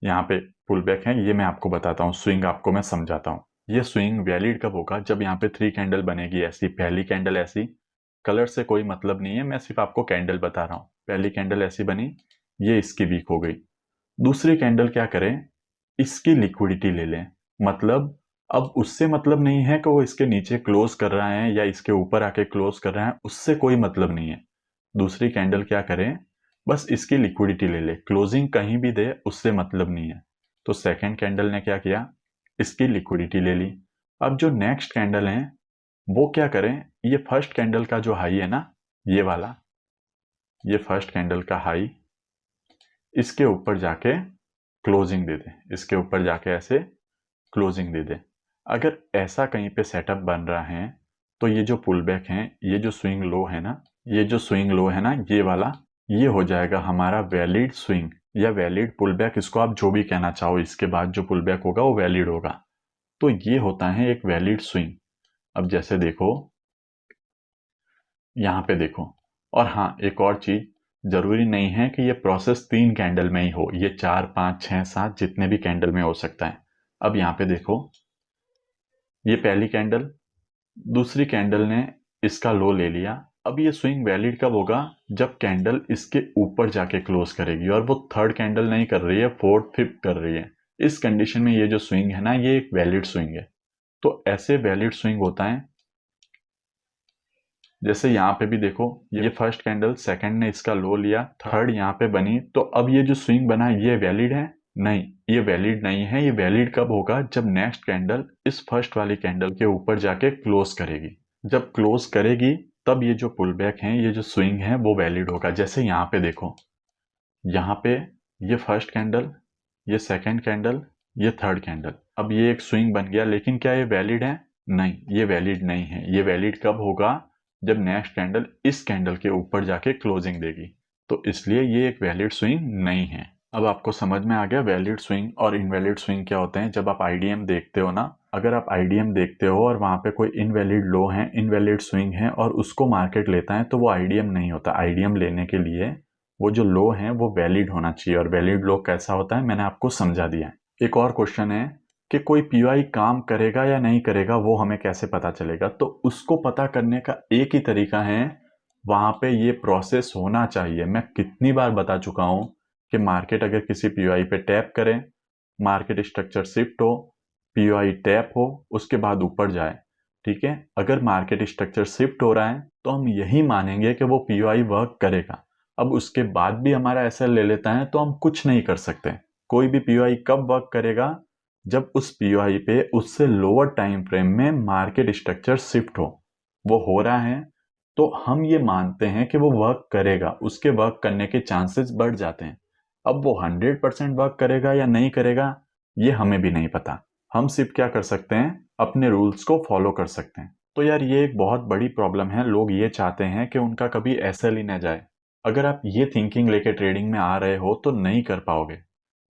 यहाँ पे पुलबैक है, ये मैं आपको बताता हूँ, स्विंग आपको मैं समझाता हूँ। ये स्विंग वैलिड कब होगा, जब यहाँ पे 3 कैंडल बनेगी ऐसी, पहली कैंडल ऐसी, कलर से कोई मतलब नहीं है, मैं सिर्फ आपको कैंडल बता रहा हूँ। पहली कैंडल ऐसी बनी, ये इसकी वीक हो गई। दूसरी कैंडल क्या करें, इसकी लिक्विडिटी ले लें। मतलब अब उससे मतलब नहीं है कि वो इसके नीचे क्लोज कर रहा है या इसके ऊपर आके क्लोज कर रहा है, उससे कोई मतलब नहीं है। दूसरी कैंडल क्या करें, बस इसकी लिक्विडिटी ले ले, क्लोजिंग कहीं भी दे उससे मतलब नहीं है। तो सेकंड कैंडल ने क्या किया, इसकी लिक्विडिटी ले ली। अब जो नेक्स्ट कैंडल है वो क्या करें, ये फर्स्ट कैंडल का जो हाई है ना, ये वाला, ये फर्स्ट कैंडल का हाई, इसके ऊपर जाके क्लोजिंग दे दे, इसके ऊपर जाके ऐसे क्लोजिंग दे दे। अगर ऐसा कहीं पे सेटअप बन रहा है तो ये जो पुलबैक है, ये जो स्विंग लो है ना, ये जो स्विंग लो है ना, ये वाला, ये हो जाएगा हमारा वैलिड स्विंग या वैलिड पुलबैक, इसको आप जो भी कहना चाहो। इसके बाद जो पुलबैक होगा वो वैलिड होगा। तो ये होता है एक वैलिड स्विंग। अब जैसे देखो, यहाँ पे देखो। और हाँ, एक और चीज, जरूरी नहीं है कि ये प्रोसेस 3 कैंडल में ही हो, ये 4 5 6 7 जितने भी कैंडल में हो सकता है। अब यहाँ पे देखो, ये पहली कैंडल, दूसरी कैंडल ने इसका लो ले लिया। अब ये स्विंग वैलिड कब होगा, जब कैंडल इसके ऊपर जाके क्लोज करेगी और वो थर्ड कैंडल नहीं कर रही है, फोर्थ फिफ्थ कर रही है। इस कंडीशन में ये जो स्विंग है ना, ये एक वैलिड स्विंग है। तो ऐसे वैलिड स्विंग होता है, जैसे यहाँ पे भी देखो, ये फर्स्ट कैंडल, सेकंड ने इसका लो लिया, थर्ड यहाँ पे बनी, तो अब ये जो स्विंग बना ये वैलिड है? नहीं, ये वैलिड नहीं है। ये वैलिड कब होगा, जब नेक्स्ट कैंडल इस फर्स्ट वाली कैंडल के ऊपर जाके क्लोज करेगी। जब क्लोज करेगी तब ये जो पुलबैक है, ये जो स्विंग है वो वैलिड होगा। जैसे यहाँ पे देखो, यहाँ पे ये फर्स्ट कैंडल, ये सेकंड कैंडल, ये थर्ड कैंडल, अब ये एक स्विंग बन गया, लेकिन क्या ये वैलिड है? नहीं, ये वैलिड नहीं है। ये वैलिड कब होगा, जब नेक्स्ट कैंडल इस कैंडल के ऊपर जाके क्लोजिंग देगी। तो इसलिए ये एक वैलिड स्विंग नहीं है। अब आपको समझ में आ गया वैलिड स्विंग और इनवैलिड स्विंग क्या होते हैं। जब आप आईडीएम देखते हो ना, अगर आप आईडीएम देखते हो और वहां पे कोई इनवैलिड लो है, इनवैलिड स्विंग है और उसको मार्केट लेता है, तो वो आईडीएम नहीं होता। आईडीएम लेने के लिए वो जो लो है वो वैलिड होना चाहिए। और वैलिड लो कैसा होता है मैंने आपको समझा दिया है। एक और क्वेश्चन है कि कोई पीओआई काम करेगा या नहीं करेगा, वो हमें कैसे पता चलेगा। तो उसको पता करने का एक ही तरीका है, वहां पे ये प्रोसेस होना चाहिए। मैं कितनी बार बता चुका हूं कि मार्केट अगर किसी पीओआई पे टैप करे, मार्केट स्ट्रक्चर शिफ्ट हो, पीओआई टैप हो, उसके बाद ऊपर जाए, ठीक है। अगर मार्केट स्ट्रक्चर शिफ्ट हो रहा है तो हम यही मानेंगे कि वो पीओआई वर्क करेगा। अब उसके बाद भी हमारा एसएल ले लेता है तो हम कुछ नहीं कर सकते। कोई भी पीओआई कब वर्क करेगा? जब उस पीओआई पे उससे लोअर टाइम फ्रेम में मार्केट स्ट्रक्चर शिफ्ट हो। वो हो रहा है तो हम ये मानते हैं कि वो वर्क करेगा, उसके वर्क करने के चांसेस बढ़ जाते हैं। अब वो 100% वर्क करेगा या नहीं करेगा ये हमें भी नहीं पता। हम सिर्फ क्या कर सकते हैं, अपने रूल्स को फॉलो कर सकते हैं। तो यार ये एक बहुत बड़ी प्रॉब्लम है। लोग ये चाहते हैं कि उनका कभी एसएल ही न जाए। अगर आप ये थिंकिंग लेके ट्रेडिंग में आ रहे हो तो नहीं कर पाओगे,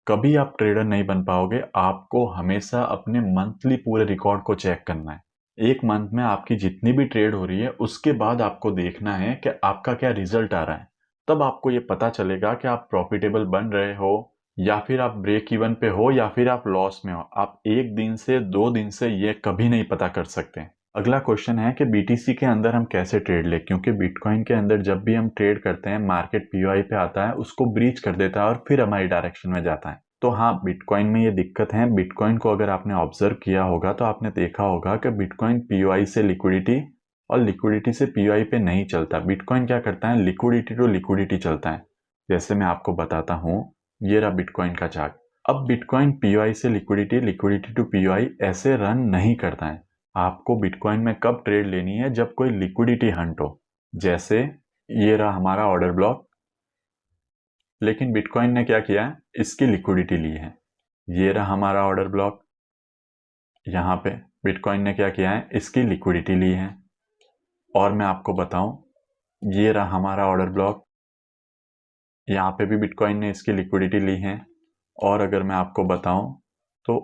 कभी आप ट्रेडर नहीं बन पाओगे। आपको हमेशा अपने मंथली पूरे रिकॉर्ड को चेक करना है। एक मंथ में आपकी जितनी भी ट्रेड हो रही है उसके बाद आपको देखना है कि आपका क्या रिजल्ट आ रहा है। तब आपको ये पता चलेगा कि आप प्रॉफिटेबल बन रहे हो या फिर आप ब्रेक इवन पे हो या फिर आप लॉस में हो। आप एक दिन से 2 दिन से ये कभी नहीं पता कर सकते। अगला क्वेश्चन है कि बीटीसी के अंदर हम कैसे ट्रेड लें, क्योंकि बिटकॉइन के अंदर जब भी हम ट्रेड करते हैं मार्केट पीओआई पे आता है, उसको ब्रीच कर देता है और फिर हमारी डायरेक्शन में जाता है। तो हाँ, बिटकॉइन में ये दिक्कत है। बिटकॉइन को अगर आपने ऑब्जर्व किया होगा तो आपने देखा होगा कि बिटकॉइन पीओआई से लिक्विडिटी और लिक्विडिटी से पीओआई पे नहीं चलता। बिटकॉइन क्या करता है, लिक्विडिटी टू लिक्विडिटी चलता है। जैसे मैं आपको बताता हूँ, ये रहा बिटकॉइन का चार्ट। अब बिटकॉइन पीओआई से लिक्विडिटी, लिक्विडिटी टू पीओआई ऐसे रन नहीं करता है। आपको बिटकॉइन में कब ट्रेड लेनी है, जब कोई लिक्विडिटी हंट हो। जैसे ये रहा हमारा ऑर्डर ब्लॉक, लेकिन बिटकॉइन ने क्या किया है, इसकी लिक्विडिटी ली है। ये रहा हमारा ऑर्डर ब्लॉक, यहाँ पे बिटकॉइन ने क्या किया है, इसकी लिक्विडिटी ली है। और मैं आपको बताऊं, ये रहा हमारा ऑर्डर ब्लॉक, यहाँ पे भी बिटकॉइन ने इसकी लिक्विडिटी ली है। और अगर मैं आपको बताऊं तो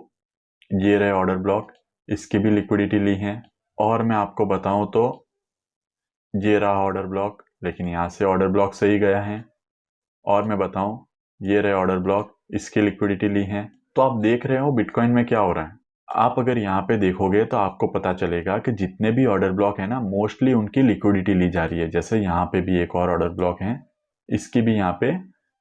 ये रहे ऑर्डर ब्लॉक, इसकी भी लिक्विडिटी ली है। और मैं आपको बताऊं तो ये रहा ऑर्डर ब्लॉक, लेकिन यहाँ से ऑर्डर ब्लॉक से ही गया है। और मैं बताऊं, ये रहे ऑर्डर ब्लॉक, इसकी लिक्विडिटी ली है। तो आप देख रहे हो बिटकॉइन में क्या हो रहा है। आप अगर यहाँ पे देखोगे तो आपको पता चलेगा कि जितने भी ऑर्डर ब्लॉक है ना, मोस्टली उनकी लिक्विडिटी ली जा रही है। जैसे यहाँ पे भी एक और ऑर्डर ब्लॉक है, इसकी भी यहाँ पे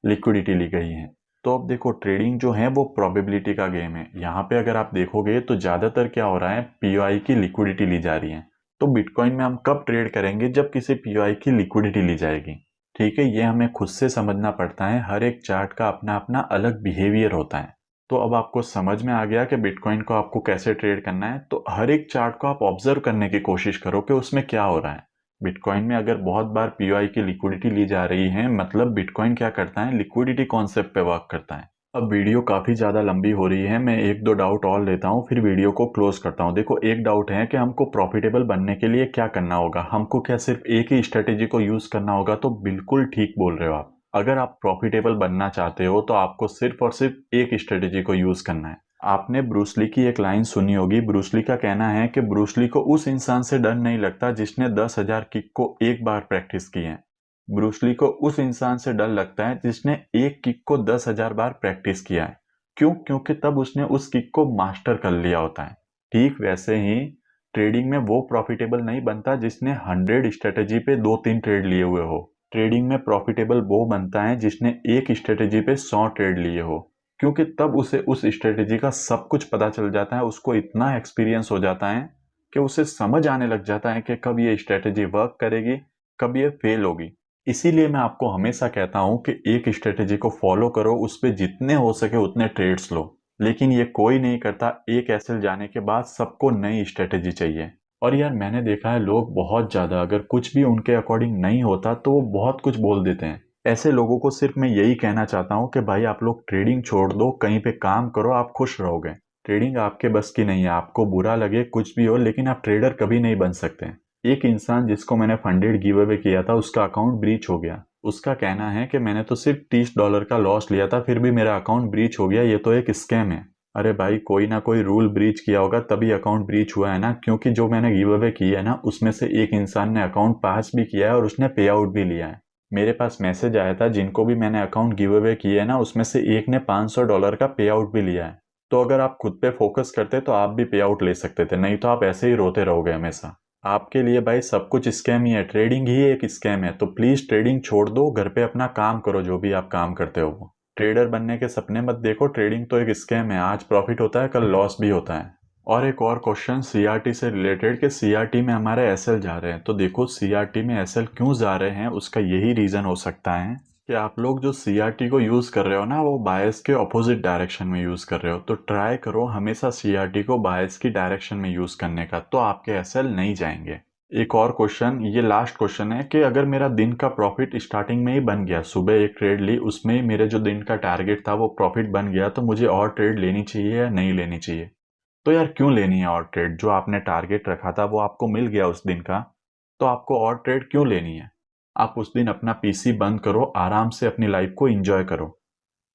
लिक्विडिटी ली गई है। तो अब देखो, ट्रेडिंग जो है वो प्रोबेबिलिटी का गेम है। यहाँ पे अगर आप देखोगे तो ज्यादातर क्या हो रहा है, पीओआई की लिक्विडिटी ली जा रही है। तो बिटकॉइन में हम कब ट्रेड करेंगे, जब किसी पीओआई की लिक्विडिटी ली जाएगी। ठीक है, ये हमें खुद से समझना पड़ता है। हर एक चार्ट का अपना अपना अलग बिहेवियर होता है। तो अब आपको समझ में आ गया कि बिटकॉइन को आपको कैसे ट्रेड करना है। तो हर एक चार्ट को आप ऑब्जर्व करने की कोशिश करो कि उसमें क्या हो रहा है। बिटकॉइन में अगर बहुत बार पीओआई की लिक्विडिटी ली जा रही है, मतलब बिटकॉइन क्या करता है, लिक्विडिटी कॉन्सेप्ट पे वर्क करता है। अब वीडियो काफी ज्यादा लंबी हो रही है, मैं एक दो डाउट और लेता हूँ फिर वीडियो को क्लोज करता हूँ। देखो, एक डाउट है कि हमको प्रॉफिटेबल बनने के लिए क्या करना होगा। हमको क्या सिर्फ एक ही स्ट्रेटेजी को यूज करना होगा? तो बिल्कुल ठीक बोल रहे हो आप। अगर आप प्रॉफिटेबल बनना चाहते हो तो आपको सिर्फ और सिर्फ एक स्ट्रेटेजी को यूज करना है। आपने ब्रूस ली की एक लाइन सुनी होगी। ब्रूस ली का कहना है कि ब्रूस ली को उस इंसान से डर नहीं लगता जिसने 10,000 किक को एक बार प्रैक्टिस की है। ब्रूस ली को उस इंसान से डर लगता है जिसने एक किक को 10,000 बार प्रैक्टिस किया है। क्यों? क्योंकि तब उसने उस किक को मास्टर कर लिया होता है। ठीक वैसे ही ट्रेडिंग में वो प्रॉफिटेबल नहीं बनता जिसने 100 स्ट्रेटेजी पे 2-3 ट्रेड लिए हुए हो। ट्रेडिंग में प्रॉफिटेबल वो बनता है जिसने एक स्ट्रेटेजी पे 100 ट्रेड लिए हो, क्योंकि तब उसे उस स्ट्रेटेजी का सब कुछ पता चल जाता है। उसको इतना एक्सपीरियंस हो जाता है कि उसे समझ आने लग जाता है कि कब ये स्ट्रेटेजी वर्क करेगी, कब ये फेल होगी। इसीलिए मैं आपको हमेशा कहता हूं कि एक स्ट्रेटेजी को फॉलो करो, उस पर जितने हो सके उतने ट्रेड्स लो। लेकिन ये कोई नहीं करता। एक एसएल जाने के बाद सबको नई स्ट्रेटेजी चाहिए। और यार मैंने देखा है, लोग बहुत ज्यादा, अगर कुछ भी उनके अकॉर्डिंग नहीं होता तो वो बहुत कुछ बोल देते हैं। ऐसे लोगों को सिर्फ मैं यही कहना चाहता हूँ कि भाई आप लोग ट्रेडिंग छोड़ दो, कहीं पे काम करो, आप खुश रहोगे। ट्रेडिंग आपके बस की नहीं है। आपको बुरा लगे कुछ भी हो, लेकिन आप ट्रेडर कभी नहीं बन सकते। एक इंसान जिसको मैंने फंडेड गिव अवे किया था, उसका अकाउंट ब्रीच हो गया। उसका कहना है कि मैंने तो सिर्फ $30 का लॉस लिया था, फिर भी मेरा अकाउंट ब्रीच हो गया, ये तो एक स्कैम है। अरे भाई, कोई ना कोई रूल ब्रीच किया होगा तभी अकाउंट ब्रीच हुआ है ना। क्योंकि जो मैंने गिव अवे की है ना, उसमें से एक इंसान ने अकाउंट पास भी किया है और उसने पे आउट भी लिया है। मेरे पास मैसेज आया था, जिनको भी मैंने अकाउंट गिव अवे किए है ना, उसमें से एक ने $500 का पे आउट भी लिया है। तो अगर आप खुद पे फोकस करते तो आप भी पे आउट ले सकते थे, नहीं तो आप ऐसे ही रोते रहोगे हमेशा। आपके लिए भाई सब कुछ स्कैम ही है, ट्रेडिंग ही एक स्कैम है। तो प्लीज ट्रेडिंग छोड़ दो, घर पे अपना काम करो, जो भी आप काम करते हो वो। ट्रेडर बनने के सपने मत देखो, ट्रेडिंग तो एक स्कैम है। आज प्रॉफिट होता है, कल लॉस भी होता है। और एक और क्वेश्चन सीआरटी से रिलेटेड कि सीआरटी में हमारे एसएल जा रहे हैं, तो देखो सीआरटी में एसएल क्यों जा रहे हैं, उसका यही रीज़न हो सकता है कि आप लोग जो सीआरटी को यूज़ कर रहे हो ना, वो बायस के ऑपोजिट डायरेक्शन में यूज़ कर रहे हो। तो ट्राई करो हमेशा सीआरटी को बायस की डायरेक्शन में यूज़ करने का, तो आपके एसएल नहीं जाएंगे। एक और क्वेश्चन, ये लास्ट क्वेश्चन है कि अगर मेरा दिन का प्रॉफिट स्टार्टिंग में ही बन गया, सुबह एक ट्रेड ली, उसमें ही मेरे जो दिन का टारगेट था वो प्रॉफिट बन गया, तो मुझे और ट्रेड लेनी चाहिए या नहीं लेनी चाहिए? तो यार क्यों लेनी है और ट्रेड? जो आपने टारगेट रखा था वो आपको मिल गया उस दिन का, तो आपको और ट्रेड क्यों लेनी है? आप उस दिन अपना पीसी बंद करो, आराम से अपनी लाइफ को एंजॉय करो।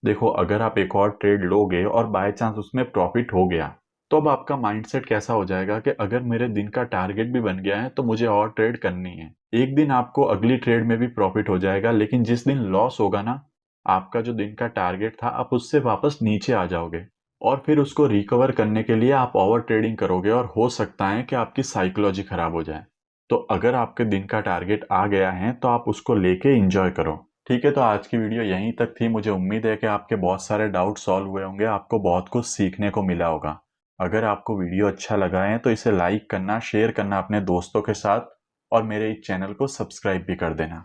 देखो अगर आप एक और ट्रेड लोगे और बाय चांस उसमें प्रॉफिट हो गया, तो अब आपका माइंडसेट कैसा हो जाएगा कि अगर मेरे दिन का टारगेट भी बन गया है तो मुझे और ट्रेड करनी है। एक दिन आपको अगली ट्रेड में भी प्रॉफिट हो जाएगा, लेकिन जिस दिन लॉस होगा ना, आपका जो दिन का टारगेट था आप उससे वापस नीचे आ जाओगे, और फिर उसको रिकवर करने के लिए आप ओवर ट्रेडिंग करोगे और हो सकता है कि आपकी साइकोलॉजी खराब हो जाए। तो अगर आपके दिन का टारगेट आ गया है तो आप उसको लेके एंजॉय करो। ठीक है, तो आज की वीडियो यहीं तक थी। मुझे उम्मीद है कि आपके बहुत सारे डाउट सॉल्व हुए होंगे, आपको बहुत कुछ सीखने को मिला होगा। अगर आपको वीडियो अच्छा लगा है तो इसे लाइक करना, शेयर करना अपने दोस्तों के साथ, और मेरे इस चैनल को सब्सक्राइब भी कर देना।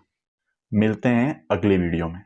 मिलते हैं अगली वीडियो में।